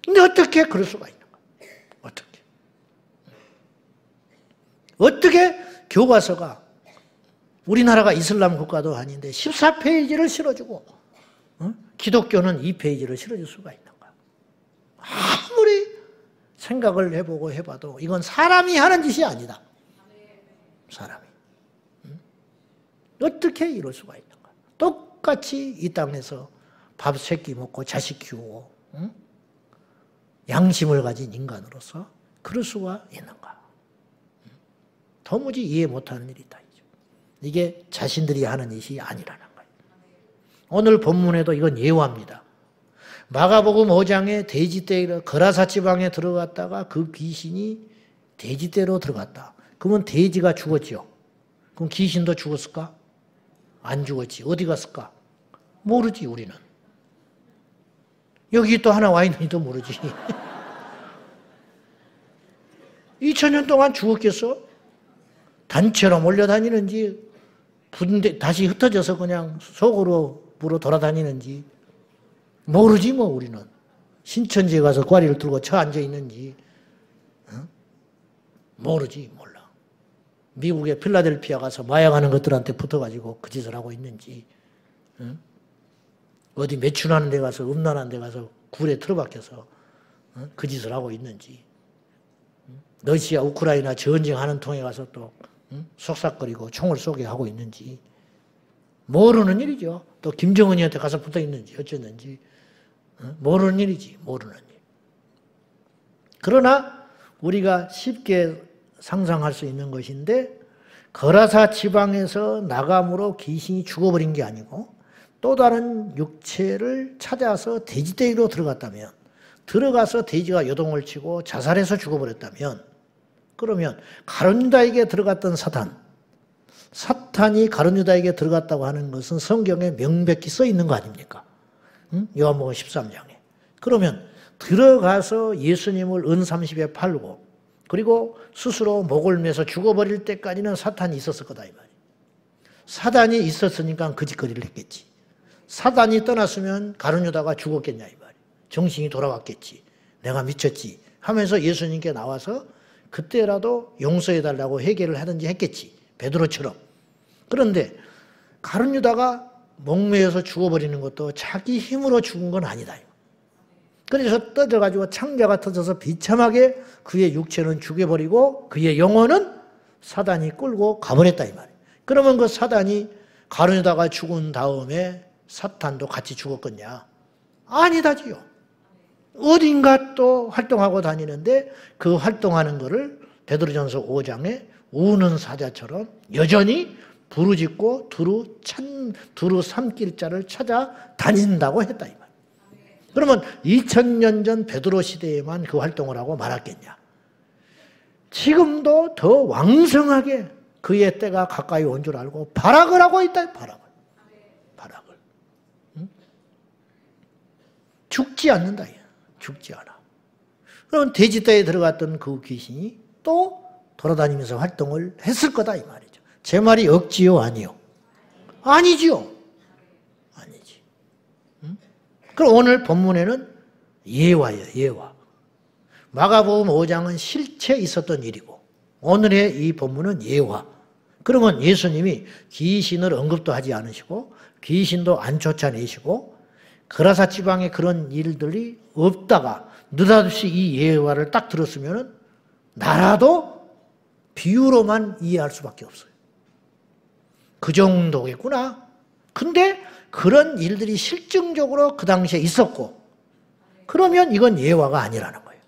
근데 어떻게 그럴 수가 있는 거예요? 어떻게 교과서가, 우리나라가 이슬람 국가도 아닌데 14페이지를 실어주고 기독교는 2페이지를 실어줄 수가 있는 거야. 아무리 생각을 해보고 해봐도 이건 사람이 하는 짓이 아니다. 사람이. 어떻게 이럴 수가 있는 거야. 똑같이 이 땅에서 밥 3끼 먹고 자식 키우고 양심을 가진 인간으로서 그럴 수가 있는가. 도무지 이해 못하는 일이다. 이게 자신들이 하는 일이 아니라는 거예요. 오늘 본문에도 이건 예화입니다. 마가복음 5장에 돼지떼로 거라사 지방에 들어갔다가 그 귀신이 돼지떼로 들어갔다. 그러면 돼지가 죽었죠. 그럼 귀신도 죽었을까? 안 죽었지. 어디 갔을까? 모르지, 우리는. 여기 또 하나 와 있는지도 모르지. 2000년 동안 죽었겠어? 단체로 몰려다니는지 다시 흩어져서 그냥 속으로 돌아다니는지 모르지 뭐. 우리는 신천지에 가서 꽈리를 들고 쳐 앉아 있는지 모르지, 몰라. 미국의 필라델피아 가서 마약하는 것들한테 붙어가지고 그 짓을 하고 있는지, 어디 매춘하는 데 가서, 음란한 데 가서 굴에 틀어박혀서 그 짓을 하고 있는지, 러시아 우크라이나 전쟁하는 통에 가서 또 속삭거리고 총을 쏘게 하고 있는지 모르는 일이죠. 또 김정은이한테 가서 붙어 있는지 어쨌는지 모르는 일이지, 모르는 일. 그러나 우리가 쉽게 상상할 수 있는 것인데, 거라사 지방에서 나감으로 귀신이 죽어버린 게 아니고 또 다른 육체를 찾아서 돼지떼기로 들어갔다면, 들어가서 돼지가 요동을 치고 자살해서 죽어버렸다면, 그러면 가룟 유다에게 들어갔던 사탄이 가룟 유다에게 들어갔다고 하는 것은 성경에 명백히 써 있는 거 아닙니까? 요한복음 13장에. 그러면 들어가서 예수님을 은 30에 팔고 그리고 스스로 목을 매서 죽어버릴 때까지는 사탄이 있었을 거다 이 말이에요. 사단이 있었으니까 그 짓거리를 했겠지. 사단이 떠났으면 가룟 유다가 죽었겠냐 이 말이에요. 정신이 돌아왔겠지. 내가 미쳤지 하면서 예수님께 나와서 그때라도 용서해달라고 회개를 하든지 했겠지. 베드로처럼. 그런데 가룟 유다가 목매여서 죽어버리는 것도 자기 힘으로 죽은 건 아니다. 그래서 떠져가지고 창자가 터져서 비참하게 그의 육체는 죽여버리고 그의 영혼은 사단이 끌고 가버렸다 이 말이에요. 그러면 그 사단이 가룟 유다가 죽은 다음에 사탄도 같이 죽었겠냐? 아니다지요. 어딘가 또 활동하고 다니는데 그 활동하는 거를 베드로전서 5장에 우는 사자처럼 여전히 부르짖고 두루 삼킬 자를 찾아 다닌다고 했다 이 말. 그러면 2000년 전 베드로 시대에만 그 활동을 하고 말았겠냐? 지금도 더 왕성하게 그의 때가 가까이 온 줄 알고 발악을 하고 있다. 발악을. 응? 죽지 않는다. 죽지 않아. 그럼 돼지떼에 들어갔던 그 귀신이 또 돌아다니면서 활동을 했을 거다 이 말이죠. 제 말이 억지요 아니요? 아니지요. 아니지. 응? 그럼 오늘 본문에는 예화예요. 예화. 마가복음 5장은 실체 있었던 일이고 오늘의 이 본문은 예화. 그러면 예수님이 귀신을 언급도 하지 않으시고 귀신도 안 쫓아내시고 그라사 지방에 그런 일들이 없다가 느닷없이 이 예화를 딱 들었으면 나라도 비유로만 이해할 수밖에 없어요. 그 정도겠구나. 근데 그런 일들이 실증적으로 그 당시에 있었고 그러면 이건 예화가 아니라는 거예요.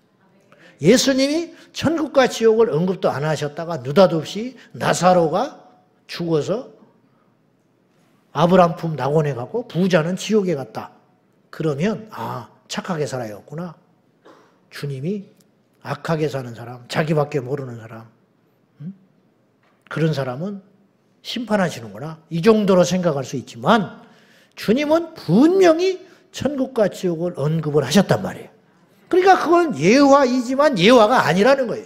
예수님이 천국과 지옥을 언급도 안 하셨다가 느닷없이 나사로가 죽어서 아브람 품 낙원에 가고 부자는 지옥에 갔다. 그러면 착하게 살아야겠구나. 주님이 악하게 사는 사람, 자기밖에 모르는 사람, 그런 사람은 심판하시는구나. 이 정도로 생각할 수 있지만 주님은 분명히 천국과 지옥을 언급을 하셨단 말이에요. 그러니까 그건 예화이지만 예화가 아니라는 거예요.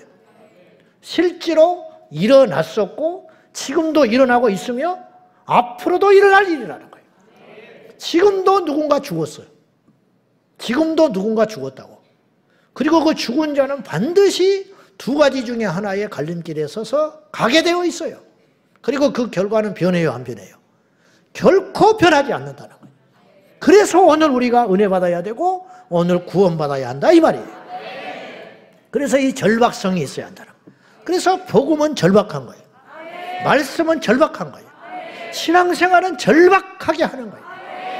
실제로 일어났었고 지금도 일어나고 있으며 앞으로도 일어날 일이라는 거예요. 지금도 누군가 죽었어요. 지금도 누군가 죽었다고. 그리고 그 죽은 자는 반드시 두 가지 중에 하나의 갈림길에 서서 가게 되어 있어요. 그리고 그 결과는 변해요, 안 변해요? 결코 변하지 않는다는 거예요. 그래서 오늘 우리가 은혜 받아야 되고 오늘 구원받아야 한다 이 말이에요. 그래서 이 절박성이 있어야 한다는 거예요. 그래서 복음은 절박한 거예요. 말씀은 절박한 거예요. 신앙생활은 절박하게 하는 거예요.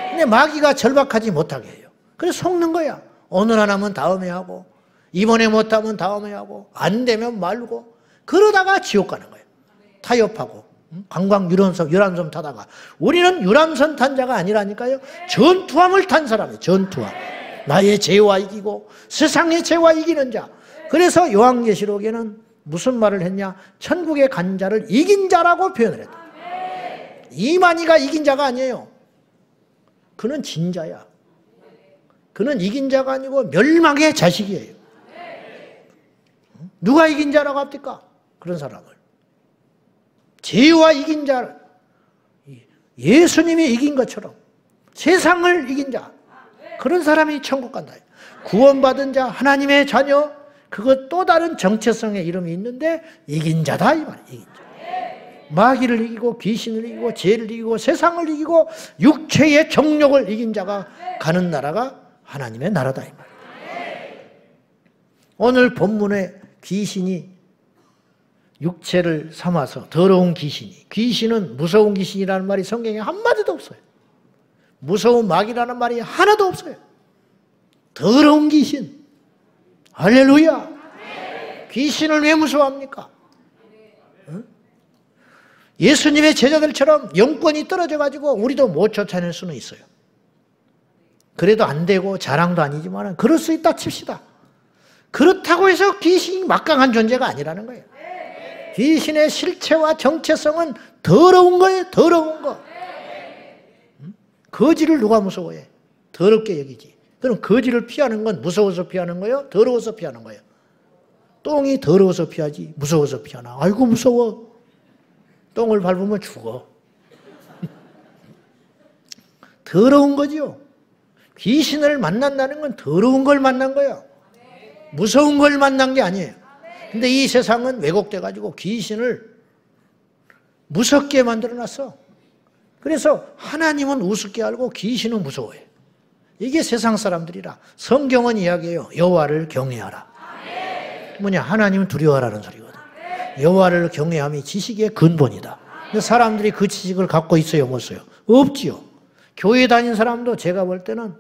근데 마귀가 절박하지 못하게 해요. 그래서 속는 거야. 오늘 안 하면 다음에 하고 이번에 못하면 다음에 하고 안 되면 말고 그러다가 지옥 가는 거예요. 타협하고 관광 유람선 타다가 우리는 유람선 탄 자가 아니라니까요. 전투함을 탄 사람이에요. 전투함. 나의 죄와 이기고 세상의 죄와 이기는 자. 그래서 요한계시록에는 무슨 말을 했냐? 천국에 간 자를 이긴 자라고 표현을 했다. 이만희가 이긴 자가 아니에요. 그는 진자야. 그는 이긴 자가 아니고 멸망의 자식이에요. 누가 이긴 자라고 합니까? 그런 사람을. 죄와 이긴 자, 예수님이 이긴 것처럼 세상을 이긴 자, 그런 사람이 천국 간다. 구원받은 자, 하나님의 자녀, 그것 또 다른 정체성의 이름이 있는데 이긴 자다 이 말이에요. 이긴 자. 마귀를 이기고 귀신을 이기고 죄를 이기고 세상을 이기고 육체의 정욕을 이긴 자가 가는 나라가 하나님의 나라다 이 말이에요. 오늘 본문에 귀신이 육체를 삼아서 더러운 귀신은 무서운 귀신이라는 말이 성경에 한마디도 없어요. 무서운 마귀라는 말이 하나도 없어요. 더러운 귀신. 할렐루야. 귀신을 왜 무서워합니까? 예수님의 제자들처럼 영권이 떨어져가지고 우리도 못 쫓아낼 수는 있어요. 그래도 안 되고 자랑도 아니지만 그럴 수 있다 칩시다. 그렇다고 해서 귀신이 막강한 존재가 아니라는 거예요. 귀신의 실체와 정체성은 더러운 거예요. 더러운 거. 거지를 누가 무서워해? 더럽게 여기지. 그럼 거지를 피하는 건 무서워서 피하는 거예요? 더러워서 피하는 거예요? 똥이 더러워서 피하지 무서워서 피하나? 아이고 무서워. 똥을 밟으면 죽어. 더러운 거죠. 귀신을 만난다는 건 더러운 걸 만난 거예요. 무서운 걸 만난 게 아니에요. 근데 이 세상은 왜곡돼 가지고 귀신을 무섭게 만들어놨어. 그래서 하나님은 우습게 알고 귀신은 무서워해. 이게 세상 사람들이라. 성경은 이야기해요. 여호와를 경외하라. 뭐냐? 하나님은 두려워하라는 소리거든. 여호와를 경외함이 지식의 근본이다. 근데 사람들이 그 지식을 갖고 있어요, 못 써요? 없지요. 교회 다닌 사람도 제가 볼 때는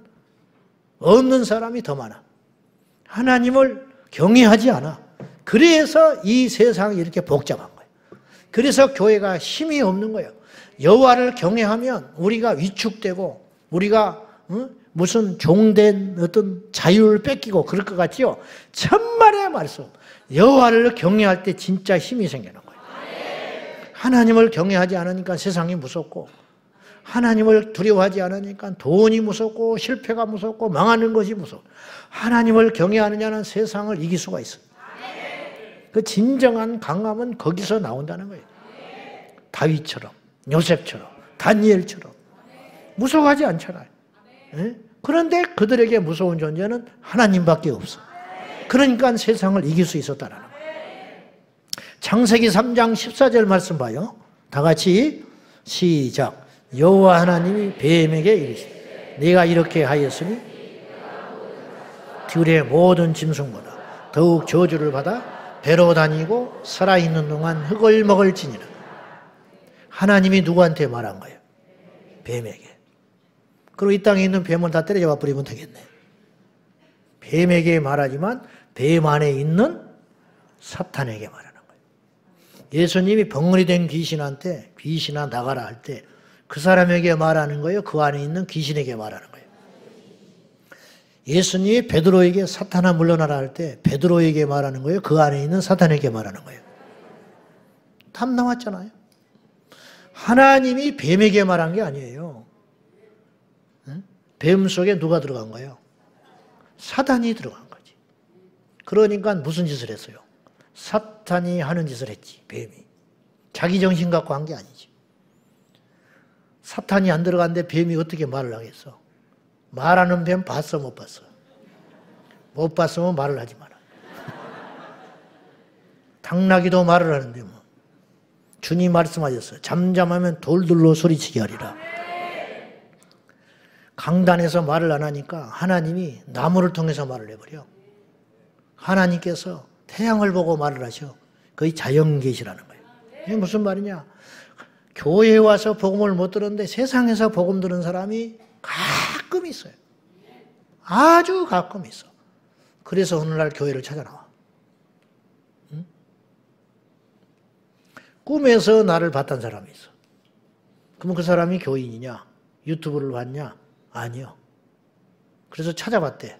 없는 사람이 더 많아. 하나님을 경외하지 않아. 그래서 이 세상이 이렇게 복잡한 거예요. 그래서 교회가 힘이 없는 거예요. 여호와를 경외하면 우리가 위축되고 우리가 무슨 종된 어떤 자유를 뺏기고 그럴 것 같지요? 천만의 말씀. 여호와를 경외할 때 진짜 힘이 생기는 거예요. 하나님을 경외하지 않으니까 세상이 무섭고 하나님을 두려워하지 않으니까 돈이 무섭고 실패가 무섭고 망하는 것이 무서워. 하나님을 경외하느냐는 세상을 이길 수가 있어요. 그 진정한 강함은 거기서 나온다는 거예요. 다윗처럼, 요셉처럼, 다니엘처럼 무서워하지 않잖아요. 그런데 그들에게 무서운 존재는 하나님밖에 없어. 그러니까 세상을 이길 수 있었다는 거예요. 창세기 3장 14절 말씀 봐요. 다 같이 시작. 여호와 하나님이 뱀에게 이르시되 네가 이렇게 하였으니 들의 모든 짐승보다 더욱 저주를 받아 배로 다니고 살아있는 동안 흙을 먹을지니라. 하나님이 누구한테 말한 거예요? 뱀에게. 그리고 이 땅에 있는 뱀을 다 때려잡아 버리면 되겠네. 뱀에게 말하지만 뱀 안에 있는 사탄에게 말하는 거예요. 예수님이 벙어리 된 귀신한테 귀신아 나가라 할 때 그 사람에게 말하는 거예요? 그 안에 있는 귀신에게 말하는 거예요? 예수님이 베드로에게 사탄아 물러나라 할 때 베드로에게 말하는 거예요? 그 안에 있는 사탄에게 말하는 거예요? 답 나왔잖아요. 하나님이 뱀에게 말한 게 아니에요. 뱀 속에 누가 들어간 거예요? 사탄이 들어간 거지. 그러니까 무슨 짓을 했어요? 사탄이 하는 짓을 했지, 뱀이. 자기 정신 갖고 한 게 아니지. 사탄이 안 들어갔는데 뱀이 어떻게 말을 하겠어? 말하는 뱀 봤어, 못 봤어? 못 봤으면 말을 하지 마라. 당나귀도 말을 하는데 뭐. 주님 말씀하셨어요. 잠잠하면 돌들로 소리치게 하리라. 강단에서 말을 안 하니까 하나님이 나무를 통해서 말을 해버려. 하나님께서 태양을 보고 말을 하셔. 거의 자연계시라는 거예요. 이게 무슨 말이냐? 교회에 와서 복음을 못 들었는데 세상에서 복음 들은 사람이 가끔 있어요. 아주 가끔 있어. 그래서 어느 날 교회를 찾아나와. 응? 꿈에서 나를 봤던 사람이 있어. 그러면 그 사람이 교인이냐? 유튜브를 봤냐? 아니요. 그래서 찾아봤대.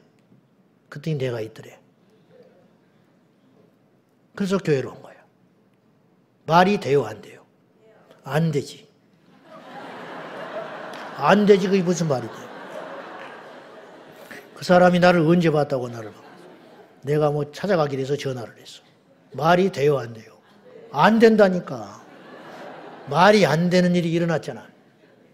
그랬더니 내가 있더래. 그래서 교회로 온 거예요. 말이 돼요, 안 돼요? 안 되지. 안 되지, 그게 무슨 말이 돼? 그 사람이 나를 언제 봤다고 나를 봐. 내가 뭐 찾아가기로 해서 전화를 했어. 말이 돼요, 안 돼요? 안 된다니까. 말이 안 되는 일이 일어났잖아.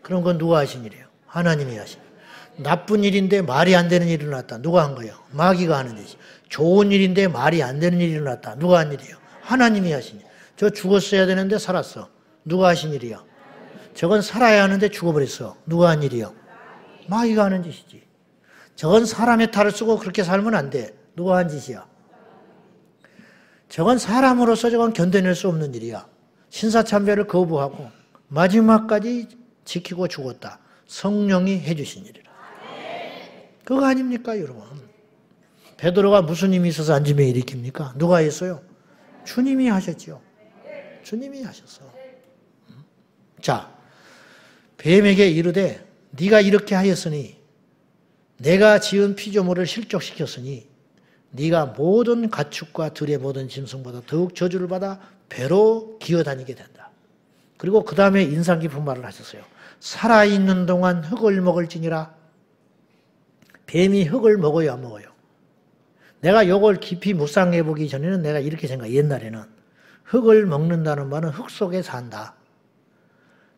그런 건 누가 하신 일이에요? 하나님이 하신 일. 나쁜 일인데 말이 안 되는 일이 일어났다. 누가 한 거예요? 마귀가 하는 일이지. 좋은 일인데 말이 안 되는 일이 일어났다. 누가 한 일이에요? 하나님이 하신 일. 저 죽었어야 되는데 살았어. 누가 하신 일이야? 저건 살아야 하는데 죽어버렸어. 누가 한 일이야? 마귀가 하는 짓이지. 저건 사람의 탈을 쓰고 그렇게 살면 안 돼. 누가 한 짓이야? 저건 사람으로서 저건 견뎌낼 수 없는 일이야. 신사참배를 거부하고 마지막까지 지키고 죽었다. 성령이 해주신 일이라. 그거 아닙니까, 여러분? 베드로가 무슨 힘이 있어서 안지병 일으킵니까? 누가 했어요? 주님이 하셨죠. 주님이 하셨어. 자, 뱀에게 이르되 네가 이렇게 하였으니 내가 지은 피조물을 실족시켰으니 네가 모든 가축과 들의 모든 짐승보다 더욱 저주를 받아 배로 기어다니게 된다. 그리고 그 다음에 인상 깊은 말을 하셨어요. 살아있는 동안 흙을 먹을지니라. 뱀이 흙을 먹어요, 안 먹어요? 내가 이걸 깊이 묵상해 보기 전에는 내가 이렇게 생각해. 옛날에는 흙을 먹는다는 말은 흙 속에 산다.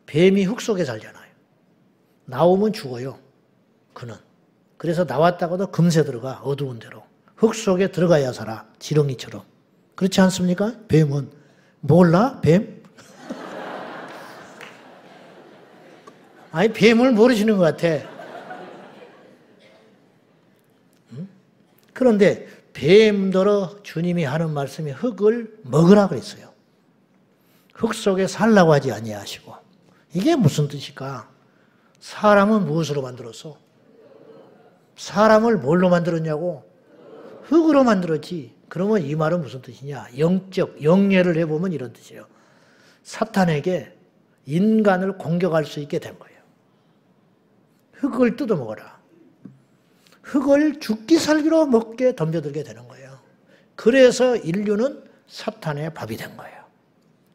뱀이 흙 속에 살잖아요. 나오면 죽어요. 그는. 그래서 나왔다가도 금세 들어가. 어두운 데로. 흙 속에 들어가야 살아. 지렁이처럼. 그렇지 않습니까? 뱀은. 몰라? 뱀? 아니 뱀을 모르시는 것 같아. 응? 그런데 뱀더러 주님이 하는 말씀이 흙을 먹으라 그랬어요. 흙 속에 살라고 하지 아니하시고. 이게 무슨 뜻일까? 사람은 무엇으로 만들었어? 사람을 뭘로 만들었냐고? 흙으로 만들었지. 그러면 이 말은 무슨 뜻이냐? 영적, 영예를 해보면 이런 뜻이에요. 사탄에게 인간을 공격할 수 있게 된 거예요. 흙을 뜯어먹어라. 흙을 죽기 살기로 먹게 덤벼들게 되는 거예요. 그래서 인류는 사탄의 밥이 된 거예요.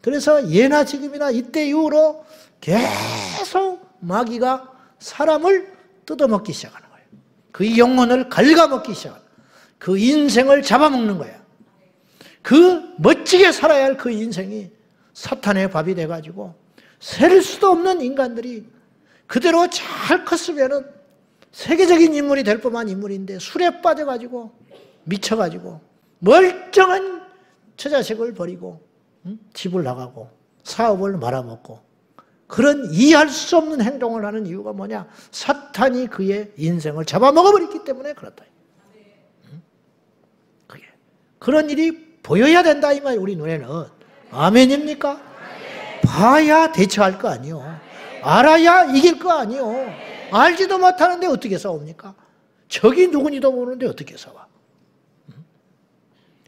그래서 예나 지금이나 이때 이후로 계속 마귀가 사람을 뜯어먹기 시작하는 거예요. 그 영혼을 갉아먹기 시작하는 거예요. 그 인생을 잡아먹는 거예요. 그 멋지게 살아야 할 그 인생이 사탄의 밥이 돼가지고 셀 수도 없는 인간들이 그대로 잘 컸으면은 세계적인 인물이 될 법한 인물인데 술에 빠져가지고 미쳐가지고 멀쩡한 처자식을 버리고 집을 나가고 사업을 말아먹고 그런 이해할 수 없는 행동을 하는 이유가 뭐냐? 사탄이 그의 인생을 잡아먹어버렸기 때문에 그렇다. 그게 그런 일이 보여야 된다 이 말이에요. 우리 눈에는. 아멘입니까? 봐야 대처할 거 아니요. 알아야 이길 거 아니요. 알지도 못하는데 어떻게 싸웁니까? 적이 누구니도 모르는데 어떻게 싸워?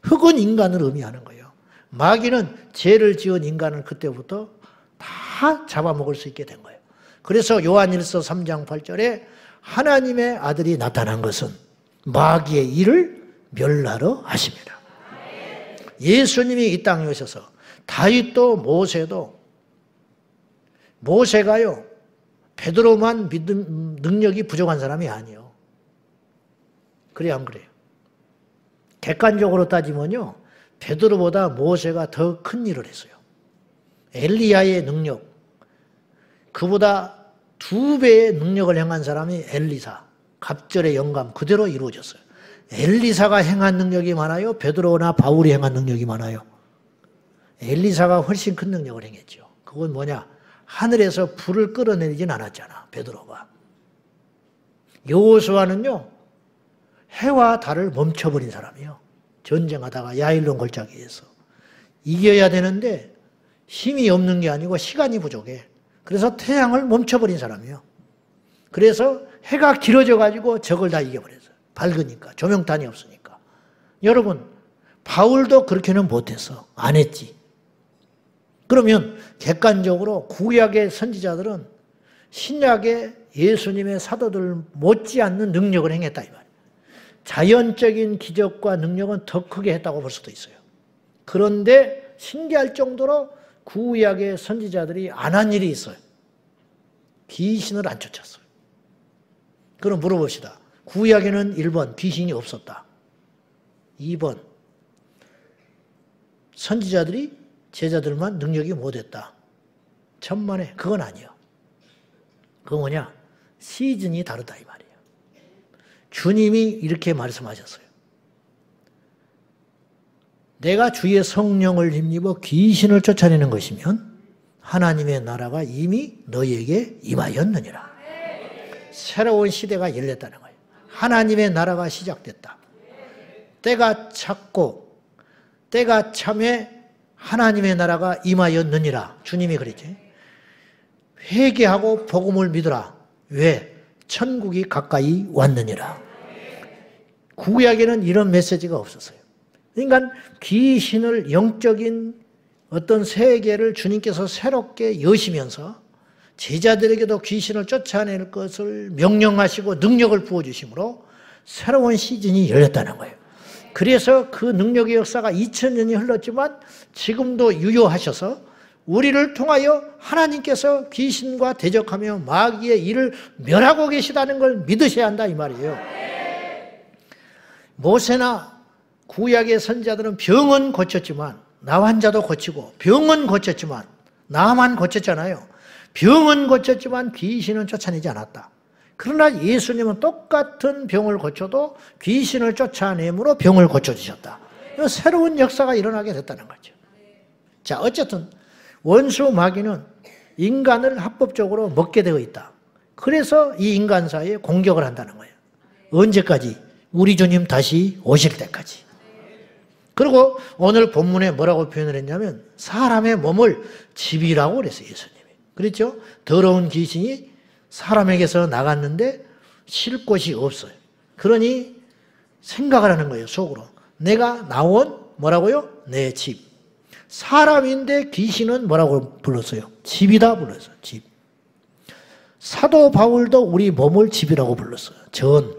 흙은 인간을 의미하는 거예요. 마귀는 죄를 지은 인간을 그때부터 다 잡아먹을 수 있게 된 거예요. 그래서 요한일서 3장 8절에 하나님의 아들이 나타난 것은 마귀의 일을 멸하러 하십니다. 예수님이 이 땅에 오셔서 다윗도 모세가요 베드로만 믿음 능력이 부족한 사람이 아니에요. 그래요 안 그래요? 객관적으로 따지면요 베드로보다 모세가 더 큰 일을 했어요. 엘리야의 능력 그보다 2배의 능력을 행한 사람이 엘리사 갑절의 영감 그대로 이루어졌어요. 엘리사가 행한 능력이 많아요? 베드로나 바울이 행한 능력이 많아요? 엘리사가 훨씬 큰 능력을 행했죠. 그건 뭐냐? 하늘에서 불을 끌어내리진 않았잖아, 베드로가. 여호수아는요, 해와 달을 멈춰버린 사람이에요. 전쟁하다가 야일론 골짜기에서. 이겨야 되는데 힘이 없는 게 아니고 시간이 부족해. 그래서 태양을 멈춰버린 사람이에요. 그래서 해가 길어져가지고 적을 다 이겨버렸어요. 밝으니까, 조명탄이 없으니까. 여러분, 바울도 그렇게는 못했어. 안 했지. 그러면 객관적으로 구약의 선지자들은 신약의 예수님의 사도들 못지않는 능력을 행했다 이 말이에요. 자연적인 기적과 능력은 더 크게 했다고 볼 수도 있어요. 그런데 신기할 정도로 구약의 선지자들이 안 한 일이 있어요. 귀신을 안 쫓았어요. 그럼 물어봅시다. 구약에는 1번 귀신이 없었다. 2번 선지자들이 제자들만 능력이 못했다. 천만에 그건 아니에요. 그건 뭐냐? 시즌이 다르다 이 말이에요. 주님이 이렇게 말씀하셨어요. 내가 주의 성령을 힘입어 귀신을 쫓아내는 것이면 하나님의 나라가 이미 너희에게 임하였느니라. 새로운 시대가 열렸다는 거예요. 하나님의 나라가 시작됐다. 때가 찼고 때가 참에 하나님의 나라가 임하였느니라. 주님이 그랬지. 회개하고 복음을 믿으라. 왜? 천국이 가까이 왔느니라. 구약에는 이런 메시지가 없었어요. 그러니까 귀신을 영적인 어떤 세계를 주님께서 새롭게 여시면서 제자들에게도 귀신을 쫓아낼 것을 명령하시고 능력을 부어주심으로 새로운 시즌이 열렸다는 거예요. 그래서 그 능력의 역사가 2000년이 흘렀지만 지금도 유효하셔서 우리를 통하여 하나님께서 귀신과 대적하며 마귀의 일을 멸하고 계시다는 걸 믿으셔야 한다 이 말이에요. 모세나 구약의 선지자들은 병은 고쳤지만 나 환자도 고치고 병은 고쳤지만 나만 고쳤잖아요. 병은 고쳤지만 귀신은 쫓아내지 않았다. 그러나 예수님은 똑같은 병을 고쳐도 귀신을 쫓아내므로 병을 고쳐주셨다. 새로운 역사가 일어나게 됐다는 거죠. 자, 어쨌든 원수 마귀는 인간을 합법적으로 먹게 되어 있다. 그래서 이 인간사에 공격을 한다는 거예요. 언제까지? 우리 주님 다시 오실 때까지. 그리고 오늘 본문에 뭐라고 표현을 했냐면 사람의 몸을 집이라고 그랬어요. 예수님이. 그렇죠? 더러운 귀신이 사람에게서 나갔는데 쉴 곳이 없어요. 그러니 생각을 하는 거예요. 속으로. 내가 나온 뭐라고요? 내 집. 사람인데 귀신은 뭐라고 불렀어요? 집이다 불렀어요. 집. 사도 바울도 우리 몸을 집이라고 불렀어요. 전.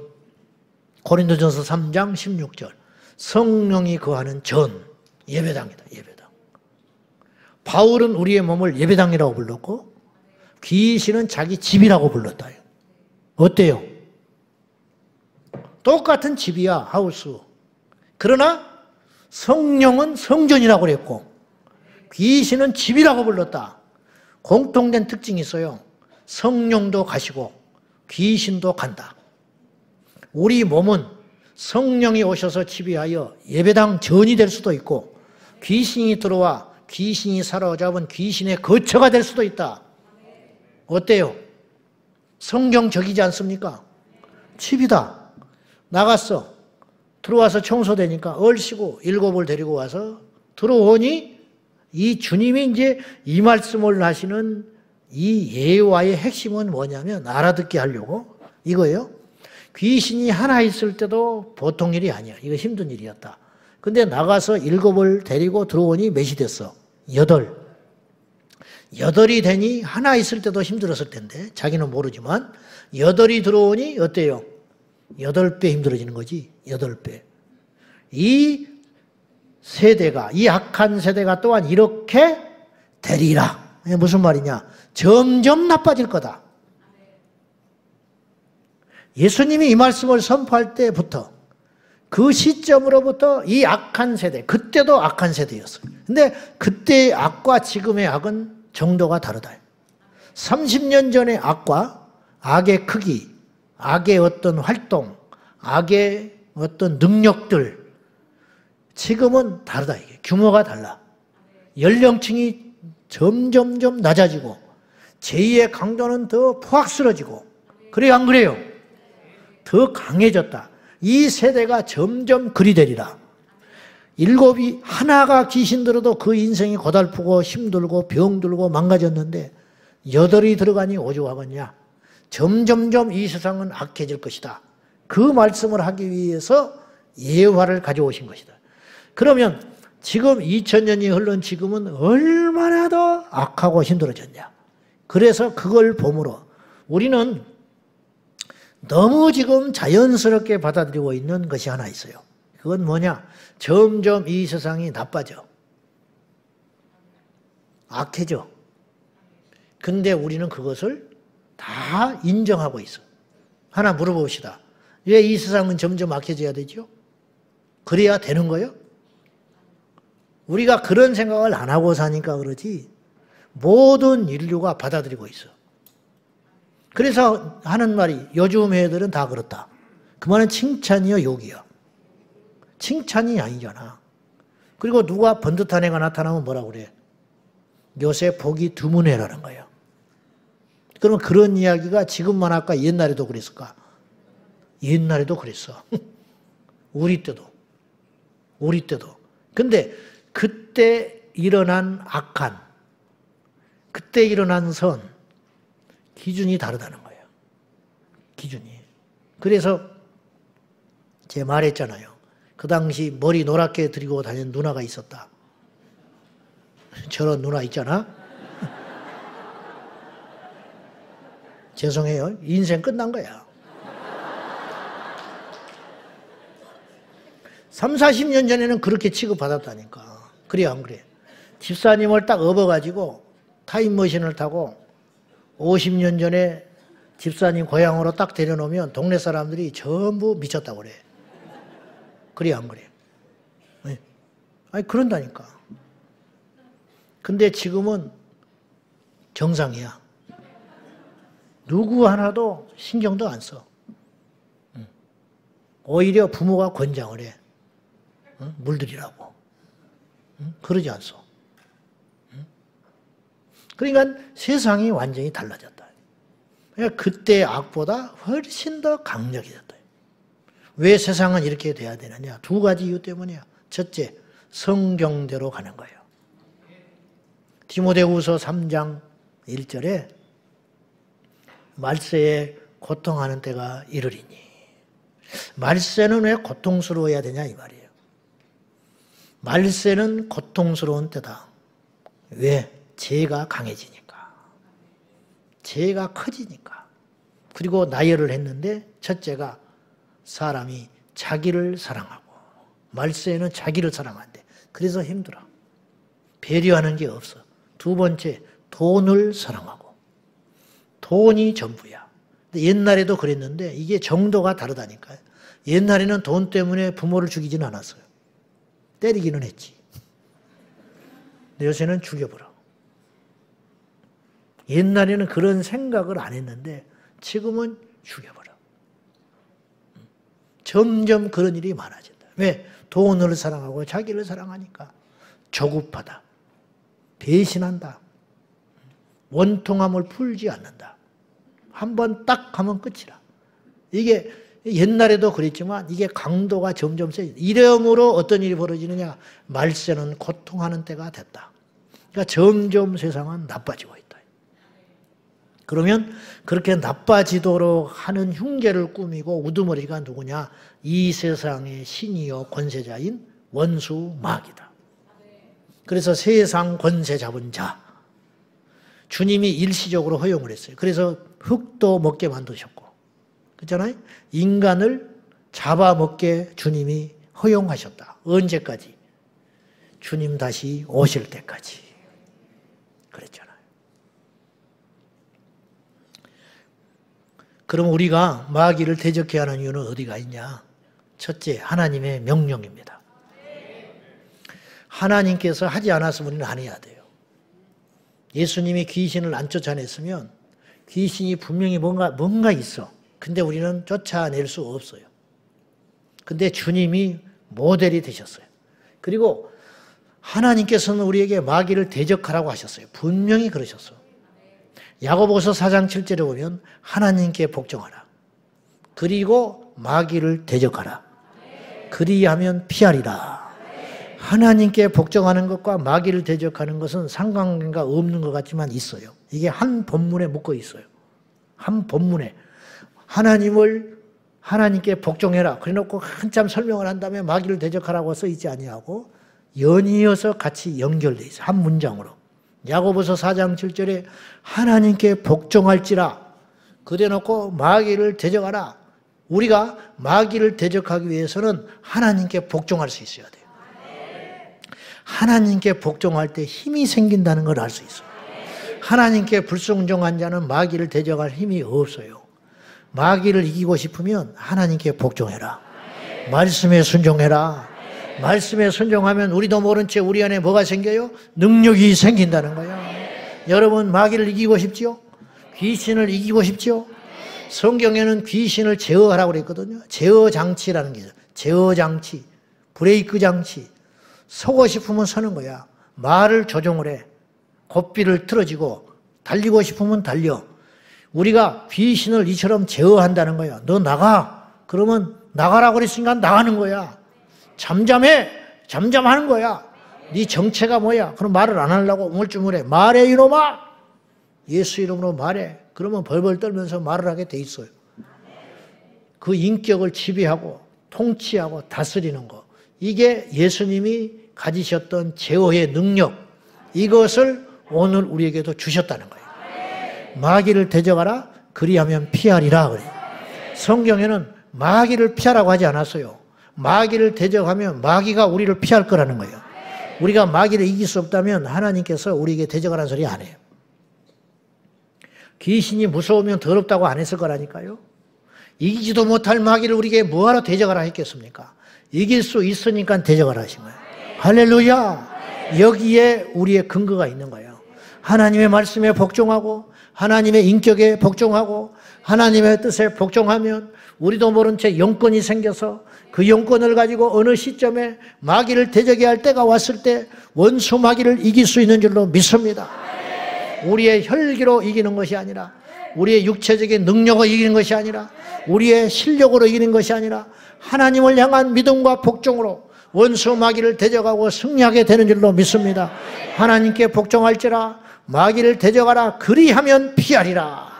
고린도전서 3장 16절. 성령이 거하는 전. 예배당이다. 예배당. 바울은 우리의 몸을 예배당이라고 불렀고 귀신은 자기 집이라고 불렀다. 어때요? 똑같은 집이야. 하우스. 그러나 성령은 성전이라고 그랬고 귀신은 집이라고 불렀다. 공통된 특징이 있어요. 성령도 가시고 귀신도 간다. 우리 몸은 성령이 오셔서 지배하여 예배당 전이 될 수도 있고 귀신이 들어와 귀신이 사로잡은 귀신의 거처가 될 수도 있다. 어때요? 성경적이지 않습니까? 집이다. 나갔어. 들어와서 청소되니까 얼씨고 일곱을 데리고 와서 들어오니 이 주님이 이제 이 말씀을 하시는 이 예화의 핵심은 뭐냐면 알아듣게 하려고 이거예요. 귀신이 하나 있을 때도 보통 일이 아니야. 이거 힘든 일이었다. 근데 나가서 일곱을 데리고 들어오니 몇이 됐어? 8. 8이 되니 하나 있을 때도 힘들었을 텐데 자기는 모르지만 8이 들어오니 어때요? 8배 힘들어지는 거지. 8배. 이 세대가, 이 악한 세대가 또한 이렇게 되리라. 무슨 말이냐? 점점 나빠질 거다. 예수님이 이 말씀을 선포할 때부터 그 시점으로부터 이 악한 세대, 그때도 악한 세대였어요. 근데 그때의 악과 지금의 악은 정도가 다르다. 30년 전의 악과 악의 크기, 악의 어떤 활동, 악의 어떤 능력들, 지금은 다르다. 이게 규모가 달라. 연령층이 점점점 낮아지고 제2의 강도는 더 포악스러지고 그래요 안 그래요? 더 강해졌다. 이 세대가 점점 그리 되리라. 7이 하나가 귀신 들어도 그 인생이 고달프고 힘들고 병들고 망가졌는데 8이 들어가니 오죽하겠냐. 점점점 이 세상은 악해질 것이다. 그 말씀을 하기 위해서 예화를 가져오신 것이다. 그러면 지금 2000년이 흘른 지금은 얼마나 더 악하고 힘들어졌냐. 그래서 그걸 보므로 우리는 너무 지금 자연스럽게 받아들이고 있는 것이 하나 있어요. 그건 뭐냐? 점점 이 세상이 나빠져. 악해져. 근데 우리는 그것을 다 인정하고 있어. 하나 물어봅시다. 왜 이 세상은 점점 악해져야 되죠? 그래야 되는 거예요? 우리가 그런 생각을 안 하고 사니까 그러지 모든 인류가 받아들이고 있어. 그래서 하는 말이 요즘 애들은 다 그렇다. 그 말은 칭찬이요 욕이요. 칭찬이 아니잖아. 그리고 누가 번듯한 애가 나타나면 뭐라고 그래? 요새 복이 드문 애라는 거예요. 그러면 그런 이야기가 지금만 할까? 옛날에도 그랬을까? 옛날에도 그랬어. 우리 때도. 근데 그때 일어난 악한, 그때 일어난 선, 기준이 다르다는 거예요. 기준이. 그래서 제가 말했잖아요. 그 당시 머리 노랗게 들이고 다니는 누나가 있었다. 저런 누나 있잖아. 죄송해요. 인생 끝난 거야. 30, 40년 전에는 그렇게 취급받았다니까. 그래 안 그래? 집사님을 딱 업어가지고 타임머신을 타고 50년 전에 집사님 고향으로 딱 데려놓으면 동네 사람들이 전부 미쳤다고 그래. 그래 안 그래? 네. 아니 그런다니까. 근데 지금은 정상이야. 누구 하나도 신경도 안 써. 오히려 부모가 권장을 해. 물들이라고. 그러지 않소. 그러니까 세상이 완전히 달라졌다. 그러니까 그때의 악보다 훨씬 더 강력해졌다. 왜 세상은 이렇게 돼야 되느냐? 두 가지 이유 때문이야. 첫째, 성경대로 가는 거예요. 디모데후서 3장 1절에 말세에 고통하는 때가 이르리니. 말세는 왜 고통스러워야 되냐 이 말이에요. 말세는 고통스러운 때다. 왜? 죄가 강해지니까. 죄가 커지니까. 그리고 나열을 했는데 첫째가 사람이 자기를 사랑하고, 말세에는 자기를 사랑한대. 그래서 힘들어. 배려하는 게 없어. 두 번째, 돈을 사랑하고. 돈이 전부야. 근데 옛날에도 그랬는데 이게 정도가 다르다니까요. 옛날에는 돈 때문에 부모를 죽이지는 않았어요. 때리기는 했지. 근데 요새는 죽여버려. 옛날에는 그런 생각을 안 했는데 지금은 죽여버려. 점점 그런 일이 많아진다. 왜? 돈을 사랑하고 자기를 사랑하니까. 조급하다. 배신한다. 원통함을 풀지 않는다. 한번 딱 하면 끝이라. 이게 옛날에도 그랬지만 이게 강도가 점점 세져. 이러므로 어떤 일이 벌어지느냐. 말세는 고통하는 때가 됐다. 그러니까 점점 세상은 나빠지고 있다. 그러면 그렇게 나빠지도록 하는 흉계를 꾸미고 우두머리가 누구냐? 이 세상의 신이요 권세자인 원수 마귀다. 그래서 세상 권세 잡은 자, 주님이 일시적으로 허용을 했어요. 그래서 흙도 먹게 만드셨고, 그렇잖아요? 인간을 잡아먹게 주님이 허용하셨다. 언제까지? 주님 다시 오실 때까지. 그랬잖아요. 그럼 우리가 마귀를 대적해야 하는 이유는 어디가 있냐? 첫째, 하나님의 명령입니다. 하나님께서 하지 않았으면 우리는 안 해야 돼요. 예수님이 귀신을 안 쫓아냈으면 귀신이 분명히 뭔가 있어. 근데 우리는 쫓아낼 수 없어요. 근데 주님이 모델이 되셨어요. 그리고 하나님께서는 우리에게 마귀를 대적하라고 하셨어요. 분명히 그러셨어. 야고보서 4장 7절에 보면 하나님께 복종하라. 그리고 마귀를 대적하라. 그리하면 피하리라. 하나님께 복종하는 것과 마귀를 대적하는 것은 상관관계가 없는 것 같지만 있어요. 이게 한 본문에 묶어 있어요. 한 본문에. 하나님께 복종해라. 그래 놓고 한참 설명을 한 다음에 마귀를 대적하라고 써 있지 아니하고 연이어서 같이 연결되어 있어요. 한 문장으로. 야고보서 4장 7절에 하나님께 복종할지라. 그래 놓고 마귀를 대적하라. 우리가 마귀를 대적하기 위해서는 하나님께 복종할 수 있어야 돼요. 하나님께 복종할 때 힘이 생긴다는 걸 알 수 있어요. 하나님께 불순종한 자는 마귀를 대적할 힘이 없어요. 마귀를 이기고 싶으면 하나님께 복종해라. 말씀에 순종해라. 말씀에 순종하면 우리도 모른 채 우리 안에 뭐가 생겨요? 능력이 생긴다는 거예요. 여러분 마귀를 이기고 싶지요? 귀신을 이기고 싶지요? 성경에는 귀신을 제어하라고 그랬거든요. 제어 장치라는 게 있어요. 제어 장치, 브레이크 장치. 서고 싶으면 서는 거야. 말을 조종을 해. 고삐를 틀어지고 달리고 싶으면 달려. 우리가 귀신을 이처럼 제어한다는 거야. 너 나가. 그러면 나가라고 그랬으니까 나가는 거야. 잠잠해. 잠잠하는 거야. 네 정체가 뭐야? 그럼 말을 안 하려고 우물쭈물해. 말해 이놈아. 예수 이름으로 말해. 그러면 벌벌 떨면서 말을 하게 돼 있어요. 그 인격을 지배하고 통치하고 다스리는 거. 이게 예수님이 가지셨던 제어의 능력. 이것을 오늘 우리에게도 주셨다는 거예요. 마귀를 대적하라. 그리하면 피하리라. 그래요. 성경에는 마귀를 피하라고 하지 않았어요. 마귀를 대적하면 마귀가 우리를 피할 거라는 거예요. 우리가 마귀를 이길 수 없다면 하나님께서 우리에게 대적하라는 소리 안 해요. 귀신이 무서우면 더럽다고 안 했을 거라니까요. 이기지도 못할 마귀를 우리에게 뭐하러 대적하라 했겠습니까? 이길 수 있으니까 대적하라 하신 거예요. 할렐루야! 여기에 우리의 근거가 있는 거예요. 하나님의 말씀에 복종하고 하나님의 인격에 복종하고 하나님의 뜻에 복종하면 우리도 모른 채 영권이 생겨서 그 영권을 가지고 어느 시점에 마귀를 대적해야 할 때가 왔을 때 원수 마귀를 이길 수 있는 줄로 믿습니다. 우리의 혈기로 이기는 것이 아니라, 우리의 육체적인 능력으로 이기는 것이 아니라, 우리의 실력으로 이기는 것이 아니라 하나님을 향한 믿음과 복종으로 원수 마귀를 대적하고 승리하게 되는 줄로 믿습니다. 하나님께 복종할지라. 마귀를 대적하라. 그리하면 피하리라.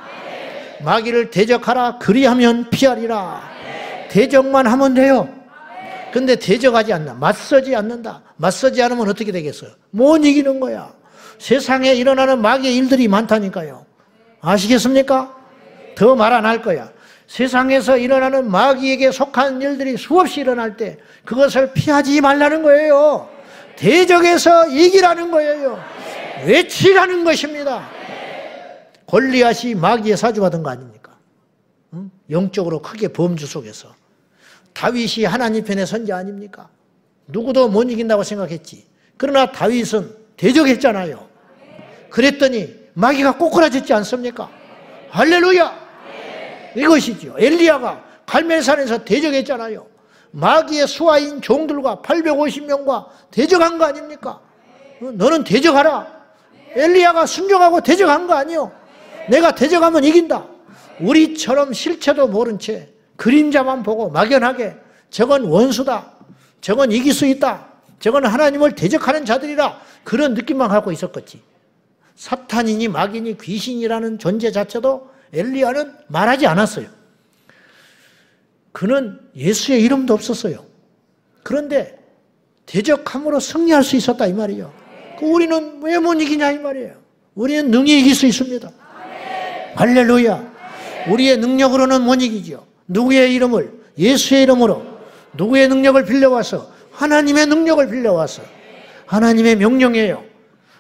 마귀를 대적하라. 그리하면 피하리라. 대적만 하면 돼요. 근데 대적하지 않나, 맞서지 않는다. 맞서지 않으면 어떻게 되겠어요? 못 이기는 거야. 세상에 일어나는 마귀의 일들이 많다니까요. 아시겠습니까? 더 말 안 할 거야. 세상에서 일어나는 마귀에게 속한 일들이 수없이 일어날 때 그것을 피하지 말라는 거예요. 대적해서 이기라는 거예요. 외치라는 것입니다. 골리앗이 마귀의 사주받은 거 아닙니까? 응? 영적으로 크게 범주 속에서. 다윗이 하나님 편의 선지 아닙니까? 누구도 못 이긴다고 생각했지. 그러나 다윗은 대적했잖아요. 그랬더니 마귀가 꼬꾸라졌지 않습니까? 할렐루야! 이것이죠. 엘리야가 갈멜산에서 대적했잖아요. 마귀의 수하인 종들과 850명과 대적한 거 아닙니까? 너는 대적하라. 엘리야가 순종하고 대적한 거 아니요. 내가 대적하면 이긴다. 우리처럼 실체도 모른 채 그림자만 보고 막연하게 저건 원수다, 저건 이길 수 있다, 저건 하나님을 대적하는 자들이라, 그런 느낌만 갖고 있었겠지. 사탄이니 마귀니 귀신이라는 존재 자체도 엘리야는 말하지 않았어요. 그는 예수의 이름도 없었어요. 그런데 대적함으로 승리할 수 있었다 이 말이에요. 우리는 왜 못 이기냐 이 말이에요. 우리는 능히 이길 수 있습니다. 할렐루야. 우리의 능력으로는 못 이기죠. 누구의 이름을? 예수의 이름으로. 누구의 능력을 빌려와서? 하나님의 능력을 빌려와서. 하나님의 명령이에요.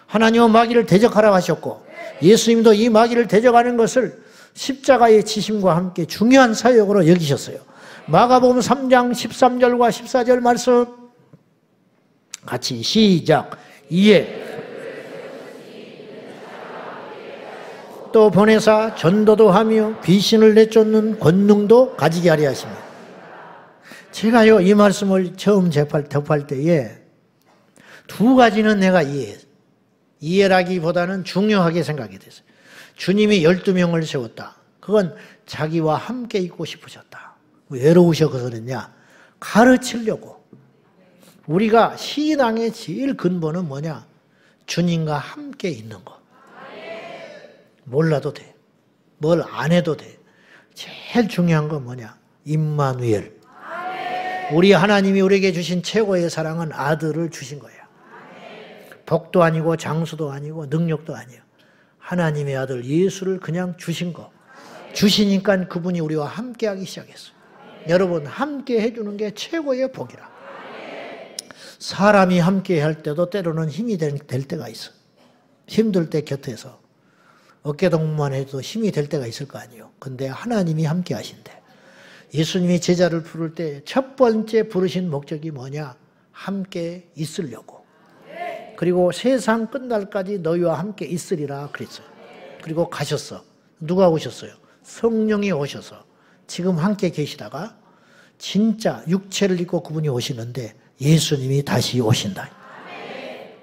하나님은 마귀를 대적하라고 하셨고, 예수님도 이 마귀를 대적하는 것을 십자가의 지심과 함께 중요한 사역으로 여기셨어요. 마가복음 3장 13절과 14절 말씀 같이 시작. 이에 또 보내사 전도도 하며 귀신을 내쫓는 권능도 가지게 하려 하십니다. 제가요 이 말씀을 처음 접할 때에 두 가지는 내가 이해라기보다는 중요하게 생각이 됐어요. 주님이 12명을 세웠다. 그건 자기와 함께 있고 싶으셨다. 외로우셔서 그랬냐? 가르치려고. 우리가 신앙의 제일 근본은 뭐냐? 주님과 함께 있는 것. 몰라도 돼. 뭘 안 해도 돼. 제일 중요한 건 뭐냐? 임마누엘. 우리 하나님이 우리에게 주신 최고의 사랑은 아들을 주신 거예요. 복도 아니고 장수도 아니고 능력도 아니에요. 하나님의 아들 예수를 그냥 주신 거. 주시니까 그분이 우리와 함께 하기 시작했어요. 여러분, 함께 해주는 게 최고의 복이라. 사람이 함께 할 때도 때로는 힘이 될 때가 있어. 힘들 때 곁에서 어깨동무만 해도 힘이 될 때가 있을 거 아니에요. 근데 하나님이 함께 하신대. 예수님이 제자를 부를 때 첫 번째 부르신 목적이 뭐냐? 함께 있으려고. 그리고 세상 끝날까지 너희와 함께 있으리라 그랬어요. 그리고 가셨어. 누가 오셨어요? 성령이 오셔서 지금 함께 계시다가 진짜 육체를 입고 그분이 오시는데 예수님이 다시 오신다.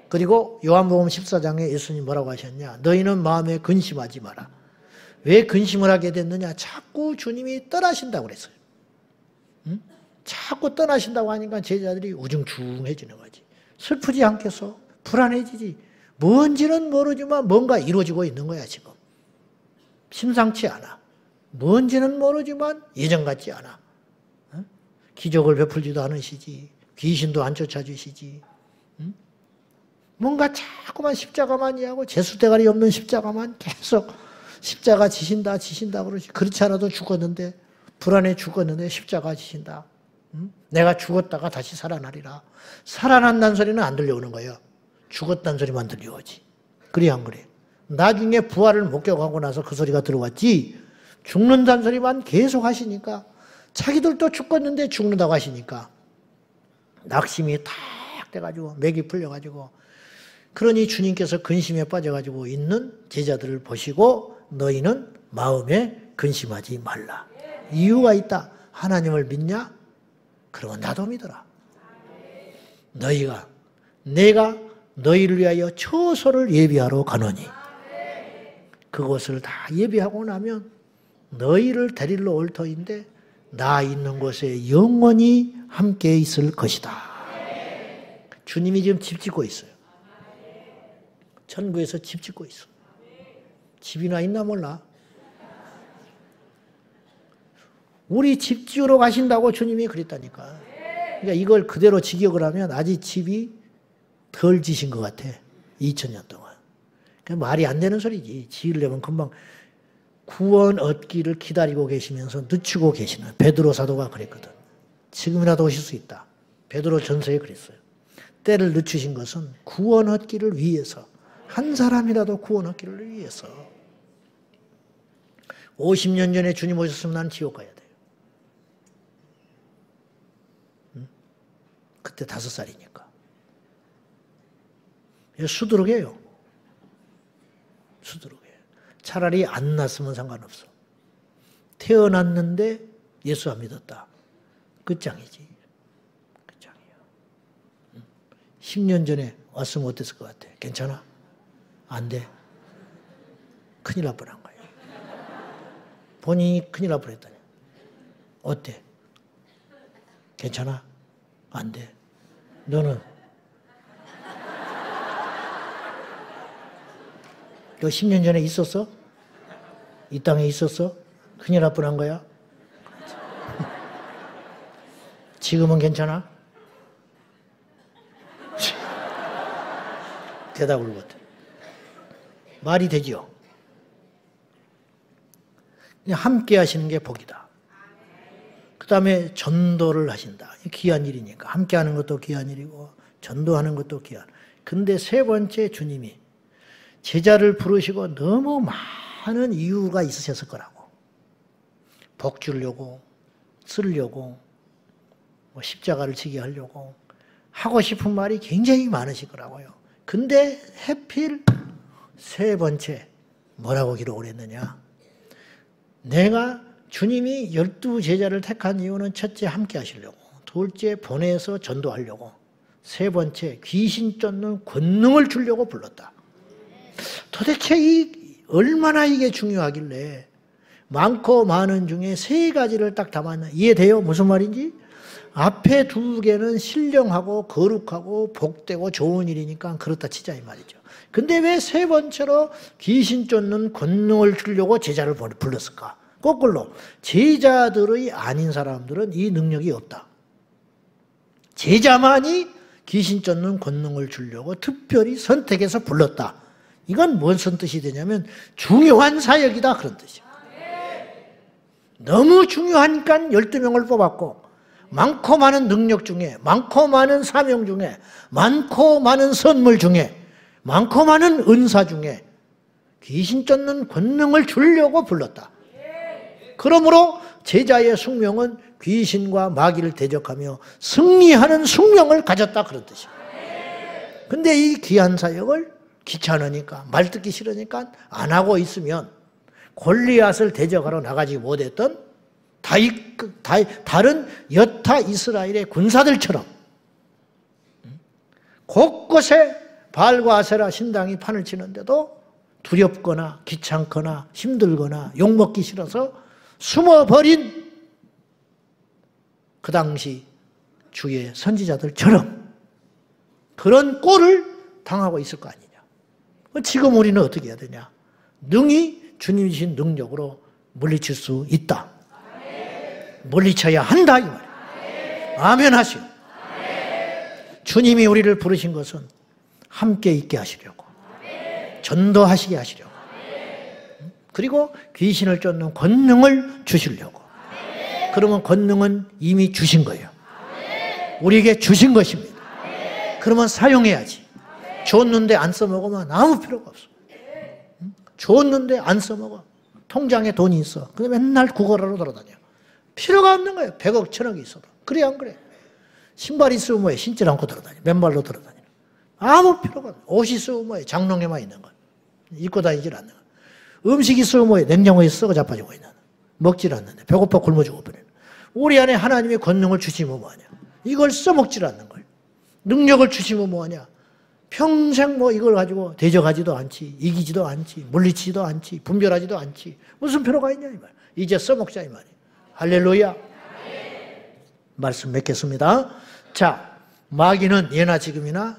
그리고 요한복음 14장에 예수님 뭐라고 하셨냐? 너희는 마음에 근심하지 마라. 왜 근심을 하게 됐느냐? 자꾸 주님이 떠나신다고 그랬어요. 응? 자꾸 떠나신다고 하니까 제자들이 우중충해지는 거지. 슬프지 않겠어? 불안해지지. 뭔지는 모르지만 뭔가 이루어지고 있는 거야 지금. 심상치 않아. 뭔지는 모르지만 예전 같지 않아. 응? 기적을 베풀지도 않으시지. 귀신도 안 쫓아주시지. 응? 뭔가 자꾸만 십자가만 이해하고 재수대가리 없는 십자가만 계속 십자가 지신다 그러지. 그렇지 않아도 죽었는데, 불안해 죽었는데 십자가 지신다. 응? 내가 죽었다가 다시 살아나리라. 살아난다는 소리는 안 들려오는 거예요. 죽었다는 소리만 들려오지. 그래 안 그래? 나중에 부활을 목격하고 나서 그 소리가 들어왔지. 죽는다는 소리만 계속 하시니까, 자기들도 죽었는데 죽는다고 하시니까 낙심이 탁 돼가지고 맥이 풀려가지고, 그러니 주님께서 근심에 빠져가지고 있는 제자들을 보시고 너희는 마음에 근심하지 말라. 이유가 있다. 하나님을 믿냐? 그러면 나도 믿어라. 내가 너희를 위하여 처소를 예비하러 가노니 그것을 다 예비하고 나면 너희를 데리러 올 터인데 나 있는 곳에 영원히 함께 있을 것이다. 주님이 지금 집 짓고 있어요. 천국에서 집 짓고 있어. 집이나 있나 몰라. 우리 집 지으러 가신다고 주님이 그랬다니까. 그러니까 이걸 그대로 직역을 하면 아직 집이 덜 지신 것 같아. 2000년 동안. 말이 안 되는 소리지. 지으려면 금방 구원 얻기를 기다리고 계시면서 늦추고 계시는 베드로 사도가 그랬거든. 지금이라도 오실 수 있다. 베드로 전서에 그랬어요. 때를 늦추신 것은 구원 얻기를 위해서, 한 사람이라도 구원 얻기를 위해서. 50년 전에 주님 오셨으면 나는 지옥 가야 돼요. 그때 5살이니까. 수두룩해요. 수두룩해요. 차라리 안 났으면 상관없어. 태어났는데 예수 안 믿었다. 끝장이지. 끝장이에요. 10년 전에 왔으면 어땠을 것 같아? 괜찮아? 안 돼? 큰일 날 뻔한 거예요. 본인이 큰일 날 뻔했다니. 어때? 괜찮아? 안 돼? 너는? 너 10년 전에 있었어? 이 땅에 있었어? 큰일 날 뻔한 거야? 지금은 괜찮아? 대답을 못해. 말이 되지요? 함께 하시는 게 복이다. 그 다음에 전도를 하신다. 귀한 일이니까. 함께 하는 것도 귀한 일이고 전도하는 것도 귀한. 근데 세 번째 주님이 제자를 부르시고 너무 많은 이유가 있으셨을 거라고. 복 주려고, 쓰려고, 십자가를 지게 하려고 하고 싶은 말이 굉장히 많으실 거라고요. 근데 하필 세 번째 뭐라고 기록을 했느냐. 내가 주님이 12제자를 택한 이유는 첫째 함께 하시려고, 둘째 보내서 전도하려고, 세 번째 귀신 쫓는 권능을 주려고 불렀다. 도대체 얼마나 이게 중요하길래 많고 많은 중에 세 가지를 딱 담았나. 이해돼요? 무슨 말인지? 앞에 두 개는 신령하고 거룩하고 복되고 좋은 일이니까 그렇다 치자 이 말이죠. 근데 왜 세 번째로 귀신 쫓는 권능을 주려고 제자를 불렀을까? 거꾸로 제자들의 아닌 사람들은 이 능력이 없다. 제자만이 귀신 쫓는 권능을 주려고 특별히 선택해서 불렀다. 이건 무슨 뜻이 되냐면 중요한 사역이다 그런 뜻이에요. 너무 중요하니까 12명을 뽑았고 많고 많은 능력 중에, 많고 많은 사명 중에, 많고 많은 선물 중에, 많고 많은 은사 중에 귀신 쫓는 권능을 주려고 불렀다. 그러므로 제자의 숙명은 귀신과 마귀를 대적하며 승리하는 숙명을 가졌다 그런 뜻이에요. 근데 이 귀한 사역을 귀찮으니까, 말 듣기 싫으니까 안 하고 있으면 골리앗을 대적하러 나가지 못했던 다른 여타 이스라엘의 군사들처럼 곳곳에 바알과 아세라 신당이 판을 치는데도 두렵거나 귀찮거나 힘들거나 욕먹기 싫어서 숨어버린 그 당시 주의 선지자들처럼 그런 꼴을 당하고 있을 거 아니냐. 지금 우리는 어떻게 해야 되냐. 능히 주님이 주신 능력으로 물리칠 수 있다. 물리쳐야 한다 이 말이에요. 아멘 하시오. 주님이 우리를 부르신 것은 함께 있게 하시려고, 전도하시게 하시려고, 그리고 귀신을 쫓는 권능을 주시려고. 그러면 권능은 이미 주신 거예요. 우리에게 주신 것입니다. 그러면 사용해야지. 줬는데 안 써먹으면 아무 필요가 없어. 줬는데 안 써먹어. 통장에 돈이 있어. 근데 맨날 구걸하러 돌아다녀. 필요가 없는 거예요. 100억, 1000억이 있어도. 그래 안 그래? 신발 있으면 뭐해? 신질 않고 돌아다녀. 맨발로 돌아다녀. 아무 필요가 없어. 옷 있으면 뭐해? 장롱에만 있는 거. 입고 다니질 않는 거. 음식이 썩어 뭐예요? 냉장고에 썩어 자빠지고 있는. 먹질 않는데 배고파 굶어 죽어버리는. 우리 안에 하나님의 권능을 주시면 뭐하냐? 이걸 써먹질 않는 거예요. 능력을 주시면 뭐하냐? 평생 뭐 이걸 가지고 대적하지도 않지, 이기지도 않지, 물리치지도 않지, 분별하지도 않지. 무슨 필요가 있냐 이 말. 이제 써먹자 이 말이에요. 할렐루야. 말씀 맺겠습니다. 자, 마귀는 예나 지금이나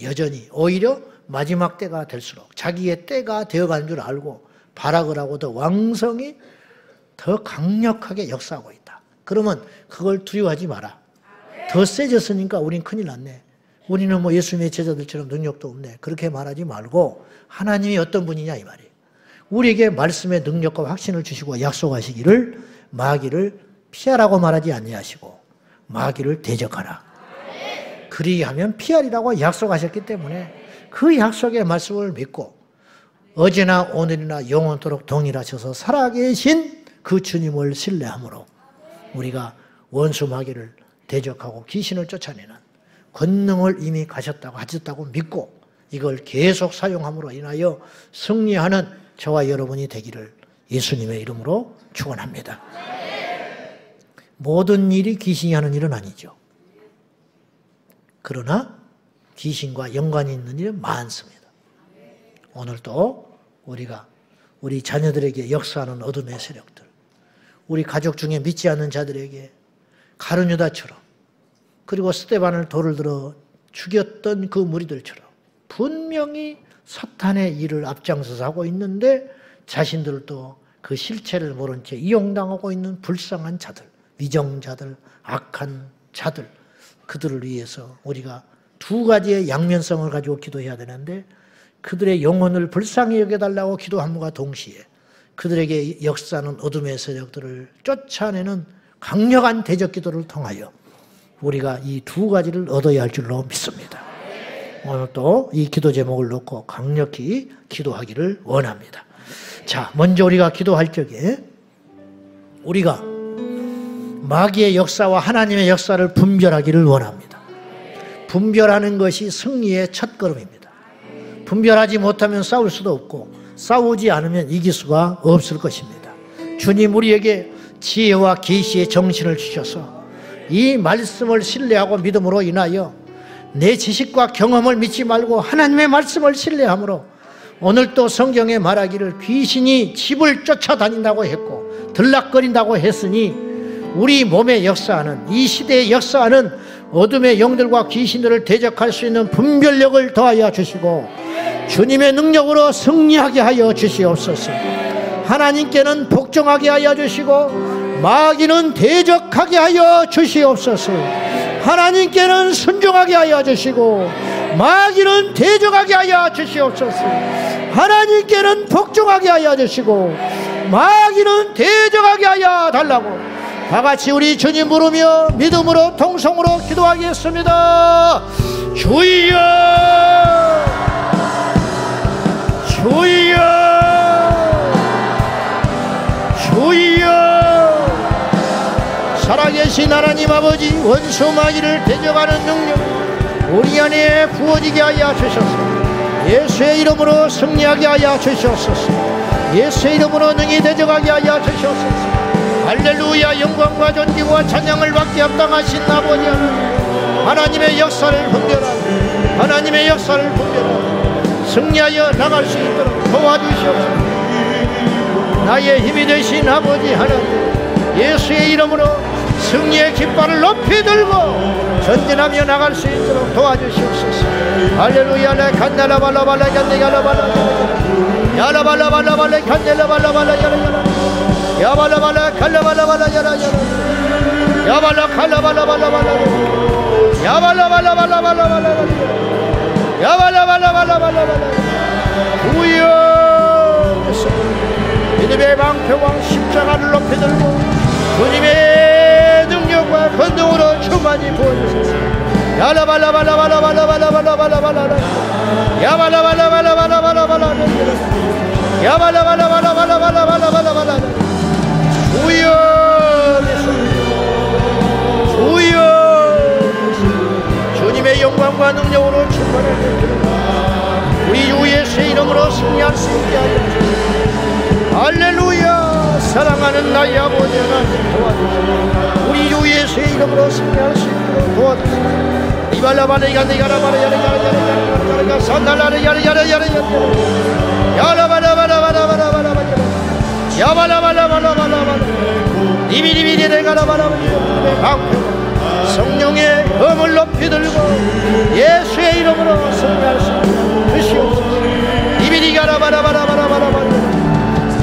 여전히 오히려 마지막 때가 될수록 자기의 때가 되어가는 줄 알고 발악을 하고 더 왕성히 더 강력하게 역사하고 있다. 그러면 그걸 두려워하지 마라. 더 세졌으니까 우린 큰일 났네. 우리는 뭐 예수님의 제자들처럼 능력도 없네. 그렇게 말하지 말고 하나님이 어떤 분이냐 이 말이에요. 우리에게 말씀의 능력과 확신을 주시고 약속하시기를 마귀를 피하라고 말하지 아니하시고 마귀를 대적하라. 그리하면 피하리라고 약속하셨기 때문에 그 약속의 말씀을 믿고 어제나 오늘이나 영원토록 동일하셔서 살아계신 그 주님을 신뢰함으로 우리가 원수 마귀를 대적하고 귀신을 쫓아내는 권능을 이미 가셨다고 하셨다고 믿고 이걸 계속 사용함으로 인하여 승리하는 저와 여러분이 되기를 예수님의 이름으로 축원합니다. 모든 일이 귀신이 하는 일은 아니죠. 그러나 귀신과 연관이 있는 일은 많습니다. 오늘도 우리가 우리 자녀들에게 역사하는 어둠의 세력들, 우리 가족 중에 믿지 않는 자들에게 가룟유다처럼 그리고 스데반을 돌을 들어 죽였던 그 무리들처럼 분명히 사탄의 일을 앞장서서 하고 있는데 자신들도 그 실체를 모른 채 이용당하고 있는 불쌍한 자들, 위정자들, 악한 자들, 그들을 위해서 우리가 두 가지의 양면성을 가지고 기도해야 되는데 그들의 영혼을 불쌍히 여겨달라고 기도함과 동시에 그들에게 역사하는 어둠의 세력들을 쫓아내는 강력한 대적 기도를 통하여 우리가 이 두 가지를 얻어야 할 줄로 믿습니다. 오늘 또 이 기도 제목을 놓고 강력히 기도하기를 원합니다. 자, 먼저 우리가 기도할 적에 우리가 마귀의 역사와 하나님의 역사를 분별하기를 원합니다. 분별하는 것이 승리의 첫걸음입니다. 분별하지 못하면 싸울 수도 없고 싸우지 않으면 이길 수가 없을 것입니다. 주님 우리에게 지혜와 계시의 정신을 주셔서 이 말씀을 신뢰하고 믿음으로 인하여 내 지식과 경험을 믿지 말고 하나님의 말씀을 신뢰함으로 오늘 또 성경에 말하기를 귀신이 집을 쫓아다닌다고 했고 들락거린다고 했으니 우리 몸에 역사하는 이 시대에 역사하는 어둠의 영들과 귀신들을 대적할 수 있는 분별력을 더하여 주시고 주님의 능력으로 승리하게 하여 주시옵소서. 하나님께는 복종하게 하여 주시고 마귀는 대적하게 하여 주시옵소서. 하나님께는 순종하게 하여 주시고 마귀는 대적하게 하여 주시옵소서. 하나님께는 복종하게 하여 주시고 마귀는 대적하게 하여 달라고 다같이 우리 주님 부르며 믿음으로 통성으로 기도하겠습니다. 주여 주여 주여. 살아계신 하나님 아버지, 원수 마귀를 대적하는 능력 우리 안에 부어지게 하여 주셔서 예수의 이름으로 승리하게 하여 주시옵소서. 예수의 이름으로 능히 대적하게 하여 주시옵소서. 할렐루야. 영광과 존귀와 찬양을 받게 합당하신 아버지 하나님, 하나님의 역사를 분별하고 하나님의 역사를 분별하고 승리하여 나갈 수 있도록 도와주시옵소서. 나의 힘이 되신 아버지 하나님, 예수의 이름으로 승리의 깃발을 높이 들고 전진하며 나갈 수 있도록 도와주시옵소서. 할렐루야. 내 칸넬라발라발라 칸넬라발라 야라발라발라발라 칸넬라발라발라 야발라발라 칼라발라발라 야발라 칼라발라발라발라 야발라발라발라발라 야발라발라발라발라 주여. 믿음의 방패왕 십자가를 높이 들고 주님의 능력과 권능으로 충만히 부어주소서. 야라발라발라발라발라발라발라발라발라 야발라발라발라발라발라발라 야발라발라발라발라발라발라 주여 주여. 주님의 영광과 능력으로 충만히 우리 주 예수의 이름으로 승리할 수 있게 하여 주시옵소서. 할렐루야. 사랑하는 나의 아버지 하나님 도와주시고 우리 주 예수의 이름으로 승리할 수 있도록 도와주시고 이발라바레 야레가라바레 야레가라야레가라야레가 산달라레 야레야레야레야레 야라바라바라바라바라바라 야바라바라바라바라바라 이비리비리레가라바라바라 방패 성령의 검을 높이 들고 예수의 이름으로 승리할 수 있도록 주시옵소서. 이비리가라바라바라바라바라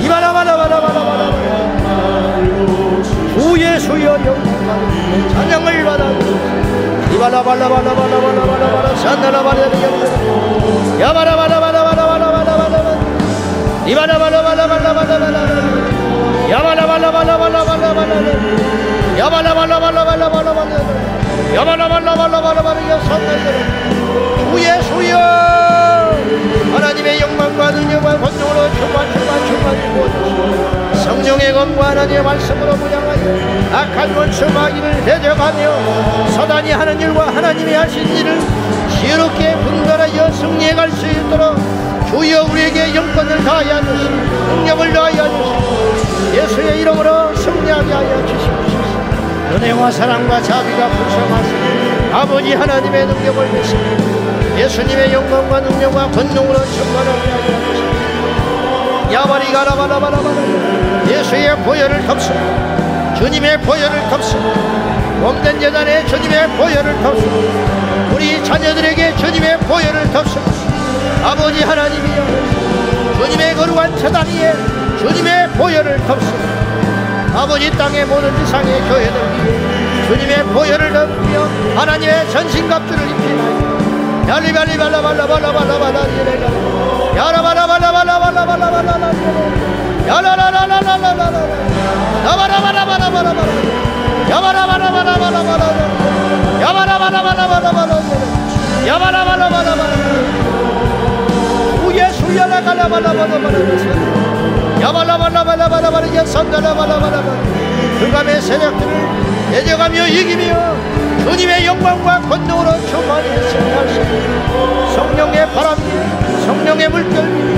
이바라바라바라바라바라 주 예수여 영광 찬양을 받아 이바라바라바라바라바라바라 산다라바라바라 야바라바라바라바라바라바라 이바라바라바라바라바라바라 야바라바라바라바라바라바라 야바라바라바라바라바라바라 야바라바라바라바라바라 주 예수여 하나님의 영광과 능력과 권능으로 충만 성령의 검과 하나님의 말씀으로 무장하여 악한 원수 마귀를 대적하며 사단이 하는 일과 하나님이 하신 일을 지혜롭게 분별하여 승리해 갈 수 있도록 주여 우리에게 영권을 다하여 주시고 능력을 다하여 주시고 예수의 이름으로 승리하게 하여 주시옵소서. 은혜와 사랑과 자비가 풍성하시니 아버지 하나님의 능력을 믿습니다. 예수님의 영광과 능력과 권능으로 충만하게 하여 주시옵소서. 야바리가라바라바라바라 예수의 보혈을 덮습니다. 주님의 보혈을 덮습니다. 몸된 재단에 주님의 보혈을 덮습니다. 우리 자녀들에게 주님의 보혈을 덮습니다. 아버지 하나님이여 주님의 거룩한 제단 위에 주님의 보혈을 덮습니다. 아버지 땅의 모든 지상의 교회들 위에 주님의 보혈을 덮으며 하나님의 전신갑주를 입히나이다. 야리발리발라발라발라발라발라 야라발라발라발라발라발라 야라라라라라라라 야바라바라바라바라바라 야바라바라바라바라바라 야바라바라바라바라바라 야바라바라바라바라 우예수야라갈라발라발라발라 야발라발라발라발라발라 야산다라발라발라발라 흑암의 세력들을 대적하며 이기며 주님의 영광과 권능으로 충만히 승리할 수 있는 성령의 바람 위에 성령의 물결 위에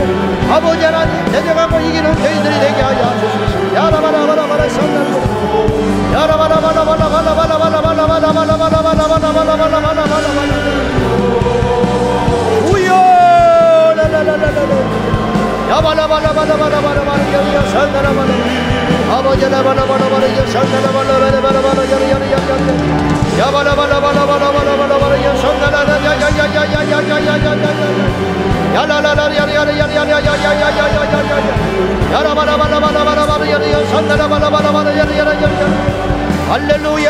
아버지 하나님 대적하고 이기는 저희들이 되게 하여 주시옵소서. 야라바라바라바라 산다라 야라바라바라바라바라바라바라바라바라바라바라바라바라바라바라바라바라바라바라 우여 라라라라라 야바라바라바라바라바라바라 야산다라바라 아버지 라바라바라바라 야산다라바라바라바라바라 야라야라야야야 야바라바라바라바라바라바라 야산다라야야야야야야야야야야야 야라라라야야야야야야야야야야야 야라바라바라바라바라 야산다라바라바라바라 야라야라야야 할렐루야.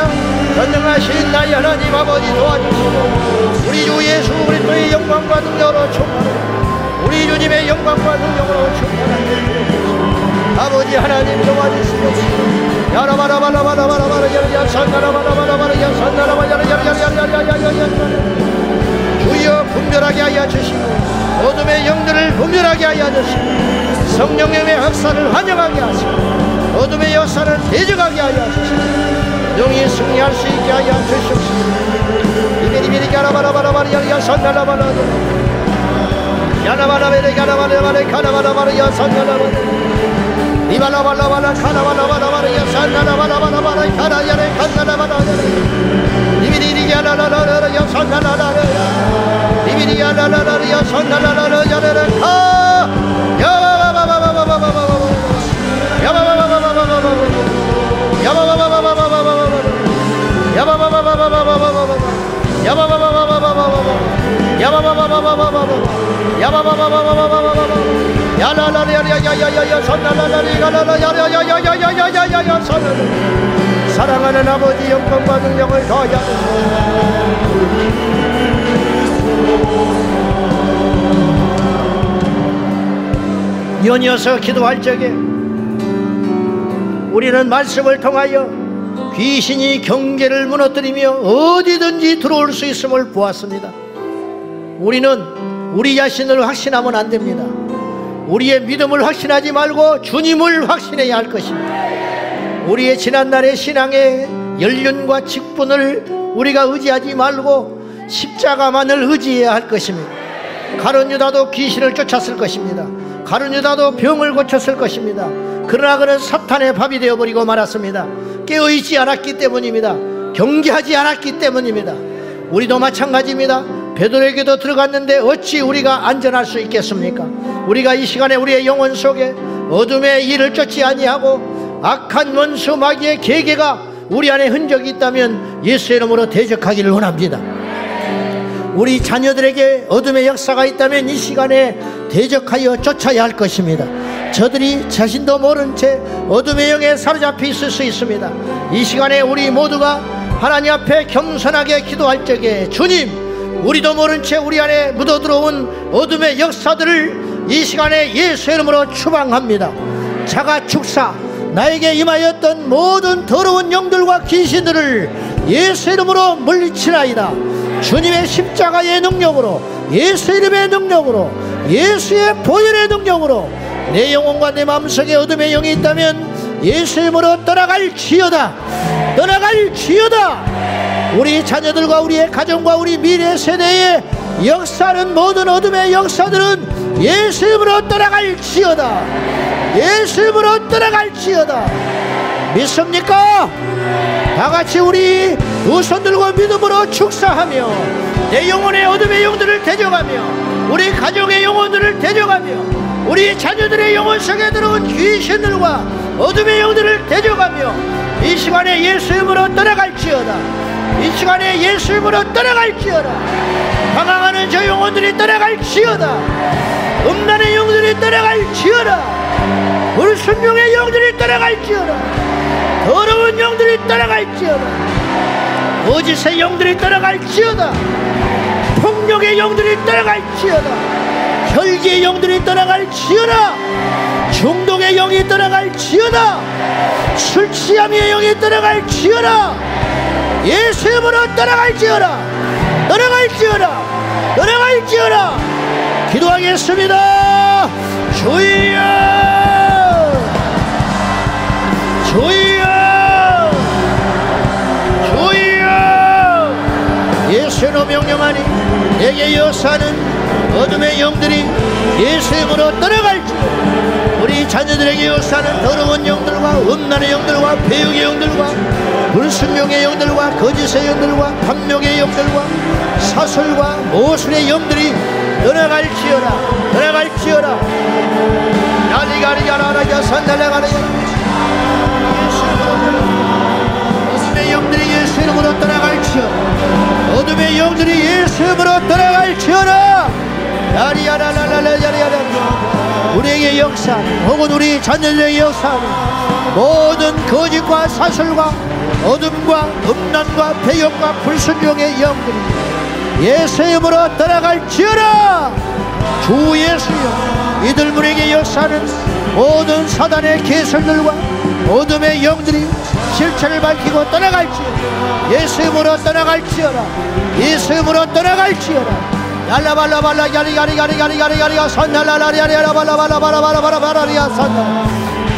전능하신 나의 하나님 아버지 도와주시고 우리 주 예수 그리스도의 영광과 능력으로 충만하여 우리 주님의 영광과 능력으로 충만하여 아버지 하나님 도와주시옵소서. 야라바라바라바라바라바라 야산다라바라바라바라 야산다라바야야야야야야야야야 주여 분별하게 하여 주시고 어둠의 영들을 분별하게 하여 주시고 성령님의 역사를 환영하게 하시고 어둠의 역사를 대적하게 하여 주시고 영이 승리할 수 있게 하여 주시옵소서. 이베리베리 야라바라바라바라 야산다라바라 야라바라베레 야라바라바레 카라바라바라 야산다라바라 이발라발라발라 카라발라발라바라 야산다라바라바라바라 카라야레 칸다라바라 이비리리 야라라라라 야산다라라라 이비리 야라라라 야산다라라라 야레레 카 야바바바바바바바바바바 야바바바바바바바바바 야바바바바바바바바바 야바바바바바바바바바 야바바바바바바바바 야바바바바바바바바 야바바바바바바바바 야라라야야야야야 산나라라리가라라야야야야야야야야야 산나라 사랑하는 아버지 영광과 능력을 더하여 연이어서 기도할 적에 우리는 말씀을 통하여 귀신이 경계를 무너뜨리며 어디든지 들어올 수 있음을 보았습니다. 우리는 우리 자신을 확신하면 안 됩니다. 우리의 믿음을 확신하지 말고 주님을 확신해야 할 것입니다. 우리의 지난날의 신앙의 연륜과 직분을 우리가 의지하지 말고 십자가만을 의지해야 할 것입니다. 가룟 유다도 귀신을 쫓았을 것입니다. 가룟 유다도 병을 고쳤을 것입니다. 그러나 그는 사탄의 밥이 되어버리고 말았습니다. 깨어있지 않았기 때문입니다. 경계하지 않았기 때문입니다. 우리도 마찬가지입니다. 베드로에게도 들어갔는데 어찌 우리가 안전할 수 있겠습니까? 우리가 이 시간에 우리의 영혼 속에 어둠의 일을 쫓지 아니하고 악한 원수 마귀의 계계가 우리 안에 흔적이 있다면 예수의 이름으로 대적하기를 원합니다. 우리 자녀들에게 어둠의 역사가 있다면 이 시간에 대적하여 쫓아야 할 것입니다. 저들이 자신도 모른 채 어둠의 영에 사로잡혀 있을 수 있습니다. 이 시간에 우리 모두가 하나님 앞에 겸손하게 기도할 적에 주님, 우리도 모른 채 우리 안에 묻어들어온 어둠의 역사들을 이 시간에 예수의 이름으로 추방합니다. 자가 축사 나에게 임하였던 모든 더러운 영들과 귀신들을 예수의 이름으로 물리치나이다. 주님의 십자가의 능력으로, 예수의 이름의 능력으로, 예수의 보혈의 능력으로 내 영혼과 내 마음속에 어둠의 영이 있다면 예수의 이름으로 떠나갈지어다. 떠나갈지어다. 우리 자녀들과 우리의 가정과 우리 미래 세대의 역사는, 모든 어둠의 역사들은 예수의 이름으로 떠나갈지어다. 예수의 이름으로 떠나갈지어다. 믿습니까? 다같이 우리 두 손 들고 믿음으로 축사하며 내 영혼의 어둠의 영들을 대적하며 우리 가정의 영혼들을 대적하며 우리 자녀들의 영혼 속에 들어온 귀신들과 어둠의 영들을 대적하며 이 시간에 예수의 이름으로 떠나갈지어다. 이 시간에 예수의 이름으로 떠나갈지어다. 방황하는 저 영혼들이 떠나갈지어다. 음란의 영들이 떠나갈지어다. 불순종의 영들이 떠나갈지어다. 더러운 영들이 떠나갈지어다. 거짓의 영들이 떠나갈지어다. 폭력의 영들이 떠나갈지어다. 혈기의 영들이 떠나갈지어다. 중독의 영이 떠나갈지어다. 술 취함의 영이 떠나갈지어다. 예수의 이름으로 떠나갈지어다. 떠나갈지어다. 떠나갈지어다. 기도하겠습니다. 주여, 주여, 주여. 예수로 명령하니 내게 역사는 어둠의 영들이 예수의 이름으로 떠나갈지어다. 우리 자녀들에게 역사는 더러운 영들과 음란의 영들과 배역의 영들과 불순종의 영들과 거짓의 영들과 탐욕의 영들과 사슬과 모술의 영들이 떠나갈지어다. 떠나갈지어다. 나리가리가라라야 산달라가라야. 어둠의 영들이 예수 이름으로 떠나갈지어다. 어둠의 영들이 예수 이름으로 떠나갈지어다. 야리야라라라야리야라. 우리에게 역사, 혹은 우리 자녀들의 역사, 모든 거짓과 사슬과 어둠과 음란과 배역과 불순종의 영들이 예수의 이름으로 떠나갈지어다. 주 예수여, 이들 우리에게 역사는 모든 사단의 개설들과 어둠의 영들이 실체를 밝히고 떠나갈지어다. 예수의 이름으로 떠나갈지어다. 예수의 이름으로 떠나갈지어다. 야라발라발라 야리야리야리야리야리야 산달라라리야리야라발라발라발라발라발라발라리야 산달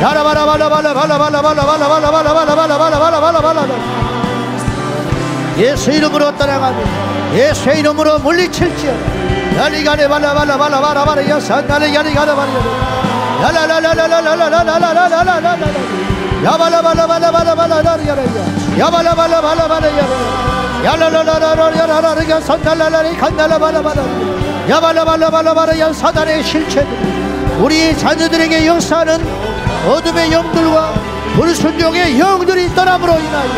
야라발라발라발라발라발라발라발라발라발라발라발라발라발라. 예수 이름으로 떠나가며 예수 이름으로 물리칠지어다. 야리가리발라발라발라발라발라야 산달라야리가라발라 야라라라라라라라라라라라라라라 야발라발라발라발라발라발라야라야 야발라발라발라발라야라 야라라라라라라라라 산달라라리 간달라발라발라 야발라발라발라발라 사단의 실체들, 우리 자녀들에게 역사하는 어둠의 영들과 불순종의 영들이 떠남으로 인하여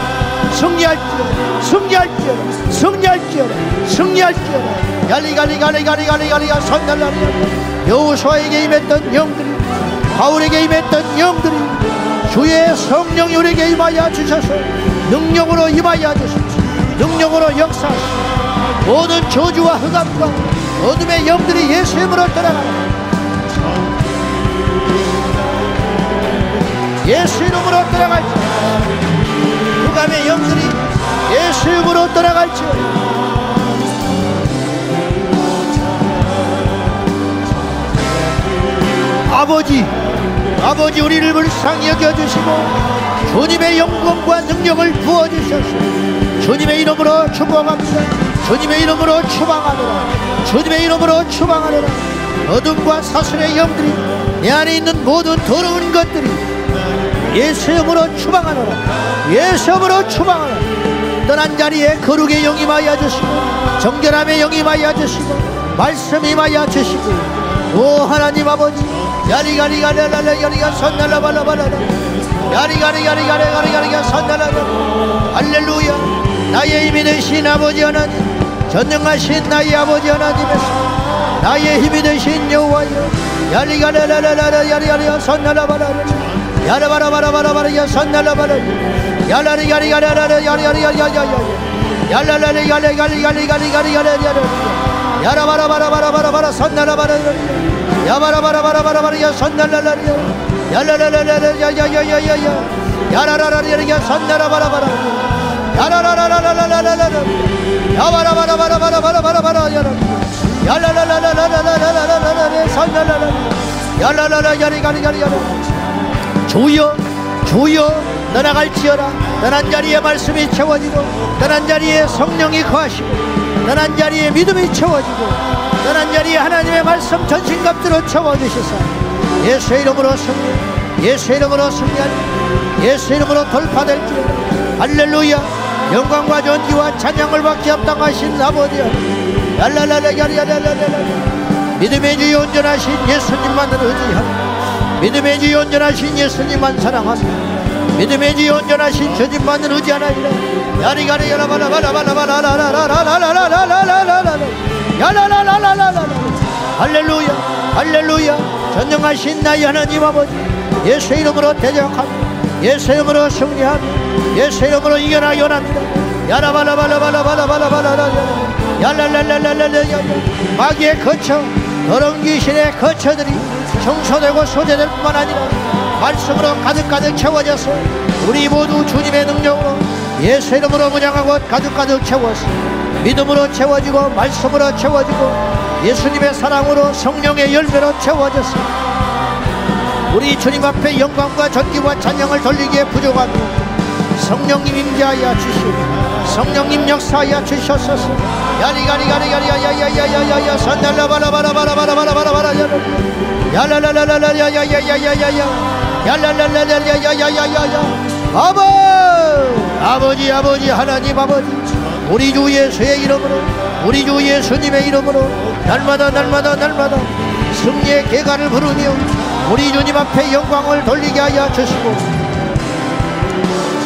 승리할지어다. 승리할지어다. 승리할지어다. 승리할지어다. 야리가리가리가리가리가리가 산달라리야. 여호수아에게 임했던 영들이, 바울에게 임했던 영들이 주의 성령이 우리에게 임하여 주셔서 능력으로 임하여 주셔서 능력으로 역사하시고 모든 저주와 흑암과 어둠의 영들이 예수의 이름으로 떠나가라. 예수의 이름으로 떠나갈지어다. 흑암의 영들이 예수의 이름으로 떠나갈지어다. 아버지 우리를 불쌍히 여겨주시고 주님의 영광과 능력을 부어주셔서 주님의 이름으로 축복합니다. 주님의 이름으로 추방하노라. 주님의 이름으로 추방하노라. 어둠과 사슬의 영들이 내 안에 있는 모든 더러운 것들이 예수 이름으로 추방하노라. 예수 이름으로 추방하노라. 떠난 자리에 거룩의 영이 임하여 주시고 정결함의 영이 임하여 주시고 말씀이 임하여 주시고 오 하나님 아버지 야리가리가리가리가리가 선날라발라발라라 야리가리가리가리가리가리가 선날라발라 할렐루야. 나의 힘이 되신 아버지 하나님 전능하신 나의 아버지 하나님에서 나의 힘이 되신 여호와여 야리가리가리가리가 야리가리가 선날라발라라 야라바라바라바라바라 선날라발라 야라리가리가리가리가 야리가리가리가리가 야라라리가리가리가리가리가리가리가 야라바라바라바라바라 선날라발라 야바라바라바라바라 선날라라 야라라라라야야야야야 야라라라야 선날라바라바라 야라라라라라라라라 야바라바라바라바라바라바라 야라라라라라라라라라 선날라라 야라라라 야리가리가리가리 주여 주여 떠나갈지어라. 떠난 자리에 말씀이 채워지고 떠난 자리에 성령이 거하시고 떠난 자리에 믿음이 채워지고 떠난 자리에 하나님의 말씀 전신갑주로 채워주시사 예수의 이름으로 승리 예수의 이름으로 승리하니 예수의 이름으로 돌파될지어라. 할렐루야. 영광과 존귀와 찬양을 받기 합당하신 아버지 랄랄랄랄랄랄랄랄랄 믿음의 주에 온전하신 예수님만을 의지하며 믿음의 주에 온전하신 예수님만 사랑하며 믿음의 주에 온전하신 주님만을 의지하나이다. 야리가리 야라바라바라바라바라바라바라바라바라바라바라바라바라 야라라라라라라 할렐루야 할렐루야. 전능하신 나의 하나님 아버지 예수의 이름으로 대적하며 예수의 이름으로 승리하며 예수의 이름으로 이겨나기 원합니다. 야라바라바라바라바라바라바라 야랄랄랄랄랄랄 마귀의 거처 더러운 귀신의 거처들이 청소되고 소재될 뿐만 아니라 말씀으로 가득가득 채워져서 우리 모두 주님의 능력으로 예수 이름으로 무장하고 가득가득 채워서 믿음으로 채워지고 말씀으로 채워지고 예수님의 사랑으로 성령의 열매로 채워져서 우리 주님 앞에 영광과 존귀와 찬양을 돌리기에 부족하며 성령님 임재하여 주시고 성령님 역사하여 주시옵소서. 야리가리가리가리야야야야야야 선달라바라바라바라바라바라바라 야랄랄랄랄야야야야야야야 야랄랄랄야야야야야야 아버지 아버지 하나님 아버지 우리 주 예수의 이름으로 우리 주 예수님의 이름으로 날마다 날마다 날마다 승리의 계가를 부르며 우리 주님 앞에 영광을 돌리게 하여 주시고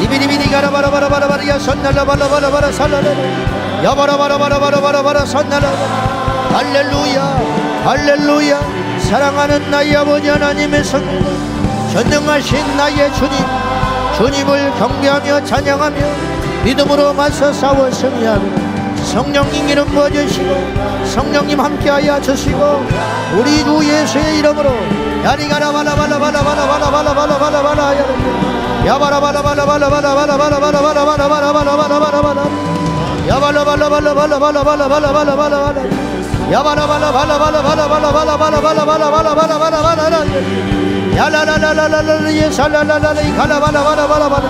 이비리비리 가라바라바라바라바라 선날라바라바라바라 살라라라 야바라바라바라바라바라 선날라라 할렐루야 할렐루야. 사랑하는 나의 아버지 하나님의 성령 전능하신 나의 주님 주님을 경배하며 찬양하며 믿음으로 맞서 싸워 승리하고 성령님 이름 부어주시고 성령님 함께하여 주시고 우리 주 예수의 이름으로 야리가라바라바라바라바라바라바라바라바라바라 야바라바라바라바라바라바라바라바라바라바라바라바라바라 야바라바라바라바라바라바라바라바라바라 야바라바라바라바라바라바라바라바라바라바라바라바라 야라라라라라라 예살라라라라 이가라바라바라바라바라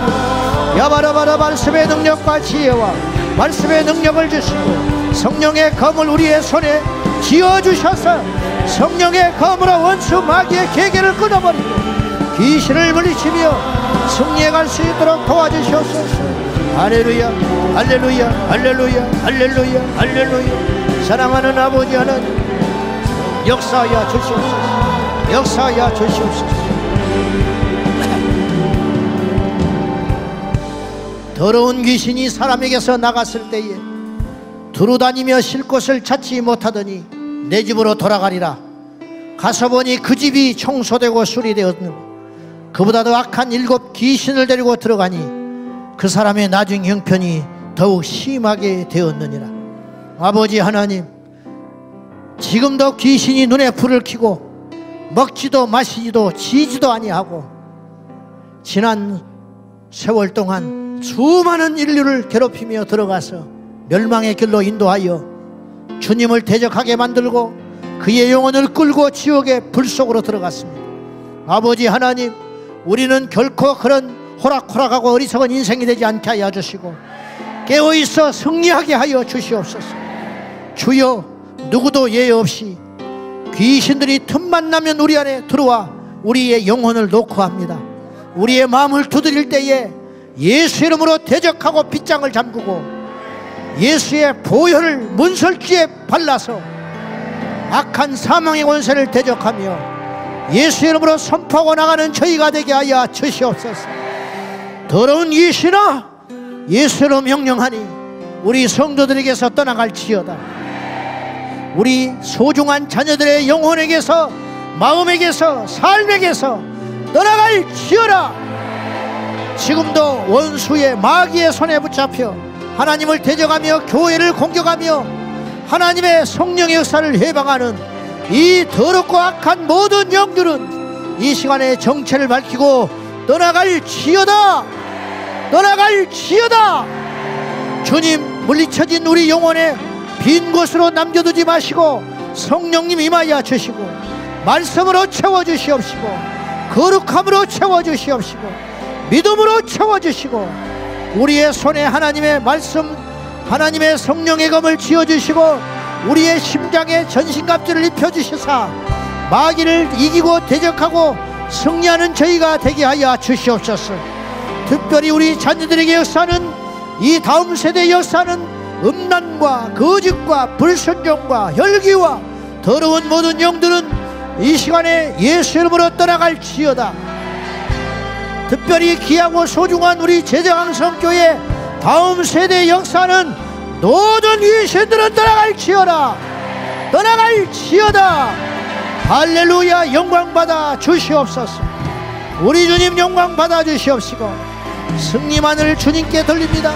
야바라바라 말씀의 능력과 지혜와 말씀의 능력을 주시고 성령의 검을 우리의 손에 쥐어주셔서 성령의 검으로 원수 마귀의 계계를 끊어버리고 귀신을 물리치며 승리해 갈 수 있도록 도와주시옵소서. 할렐루야 할렐루야 할렐루야 할렐루야 할렐루야. 사랑하는 아버지 하나님 역사하여 주시옵소서. 역사하여 주시옵소서. 더러운 귀신이 사람에게서 나갔을 때에 두루다니며 쉴 곳을 찾지 못하더니 내 집으로 돌아가리라. 가서 보니 그 집이 청소되고 수리되었느니라. 그보다도 악한 7 귀신을 데리고 들어가니 그 사람의 나중 형편이 더욱 심하게 되었느니라. 아버지 하나님 지금도 귀신이 눈에 불을 켜고 먹지도 마시지도 지지도 아니하고 지난 세월 동안 수많은 인류를 괴롭히며 들어가서 멸망의 길로 인도하여 주님을 대적하게 만들고 그의 영혼을 끌고 지옥의 불 속으로 들어갔습니다. 아버지 하나님 우리는 결코 그런 호락호락하고 어리석은 인생이 되지 않게 하여 주시고 깨어있어 승리하게 하여 주시옵소서. 주여 누구도 예외 없이 귀신들이 틈만 나면 우리 안에 들어와 우리의 영혼을 녹화합니다. 우리의 마음을 두드릴 때에 예수 이름으로 대적하고 빗장을 잠그고 예수의 보혈을 문설주에 발라서 악한 사망의 권세를 대적하며 예수 이름으로 선포하고 나가는 저희가 되게 하여 주시옵소서. 더러운 이신아, 예수로 명령하니 우리 성도들에게서 떠나갈지어다. 우리 소중한 자녀들의 영혼에게서, 마음에게서, 삶에게서 떠나갈지어다. 지금도 원수의 마귀의 손에 붙잡혀 하나님을 대적하며 교회를 공격하며 하나님의 성령의 역사를 해방하는 이 더럽고 악한 모든 영들은 이 시간에 정체를 밝히고 떠나갈지어다. 떠나갈지어다. 주님, 물리쳐진 우리 영혼에 빈 곳으로 남겨두지 마시고 성령님 임하여 주시고 말씀으로 채워주시옵시고 거룩함으로 채워주시옵시고 믿음으로 채워주시고 우리의 손에 하나님의 말씀, 하나님의 성령의 검을 쥐어주시고 우리의 심장에 전신갑주를 입혀주시사 마귀를 이기고 대적하고 승리하는 저희가 되게 하여 주시옵소서. 특별히 우리 자녀들에게 역사는, 이 다음 세대의 역사는 음란과 거짓과 불순종과 혈기와 더러운 모든 영들은 이 시간에 예수 이름으로 떠나갈지어다. 특별히 귀하고 소중한 우리 제자강성교회 다음 세대의 역사는 모든 귀신들은 떠나갈지어다. 떠나갈지어다. 할렐루야. 영광받아 주시옵소서. 우리 주님 영광받아 주시옵시고 승리만을 주님께 돌립니다.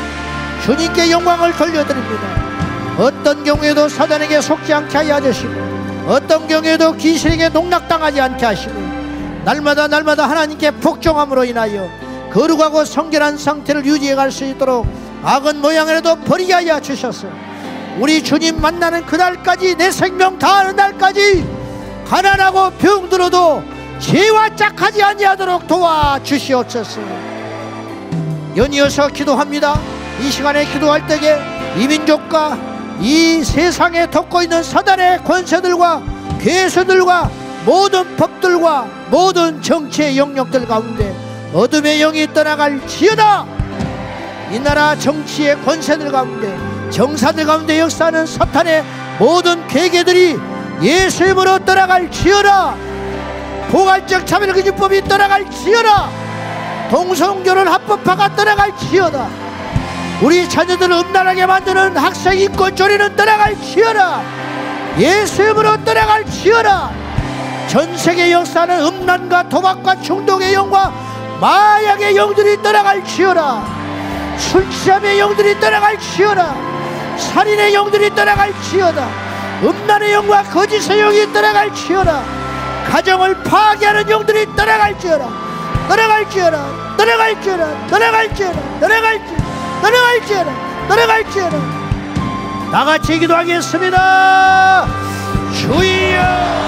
주님께 영광을 돌려드립니다. 어떤 경우에도 사단에게 속지 않게 하여 주시고 어떤 경우에도 귀신에게 농락당하지 않게 하시고 날마다 하나님께 복종함으로 인하여 거룩하고 성결한 상태를 유지해 갈 수 있도록 악은 모양이라도 버리게 하여 주셔서 우리 주님 만나는 그날까지, 내 생명 다하는 날까지 가난하고 병들어도 죄와 짝하지 아니하도록 도와주시옵소서. 연이어서 기도합니다. 이 시간에 기도할 때에 이 민족과 이 세상에 덮고 있는 사단의 권세들과 괴수들과 모든 법들과 모든 정치의 영역들 가운데 어둠의 영이 떠나갈지어다. 이 나라 정치의 권세들 가운데, 정사들 가운데 역사하는 사탄의 모든 괴계들이 예수 이름으로 떠나갈지어다. 포괄적 차별금지법이 떠나갈지어다. 동성결혼 합법화가 떠나갈지어다. 우리 자녀들을 음란하게 만드는 학생 인권조리는 떠나갈지어다. 예수 이름으로 떠나갈지어다. 전세계 역사는 음란과 도박과 중독의 영과 마약의 영들이 떠나갈지어다. 술 취함의 영들이 떠나갈지어다. 살인의 영들이 떠나갈지어다. 음란의 영과 거짓의 영이 떠나갈지어다. 가정을 파괴하는 영들이 떠나갈지어다. 떠나갈지어다. 떠나갈지어다. 떠나갈지어다. 떠나갈지어다. 떠나갈지어다. 떠나갈지어다. 다같이 기도하겠습니다. 주여.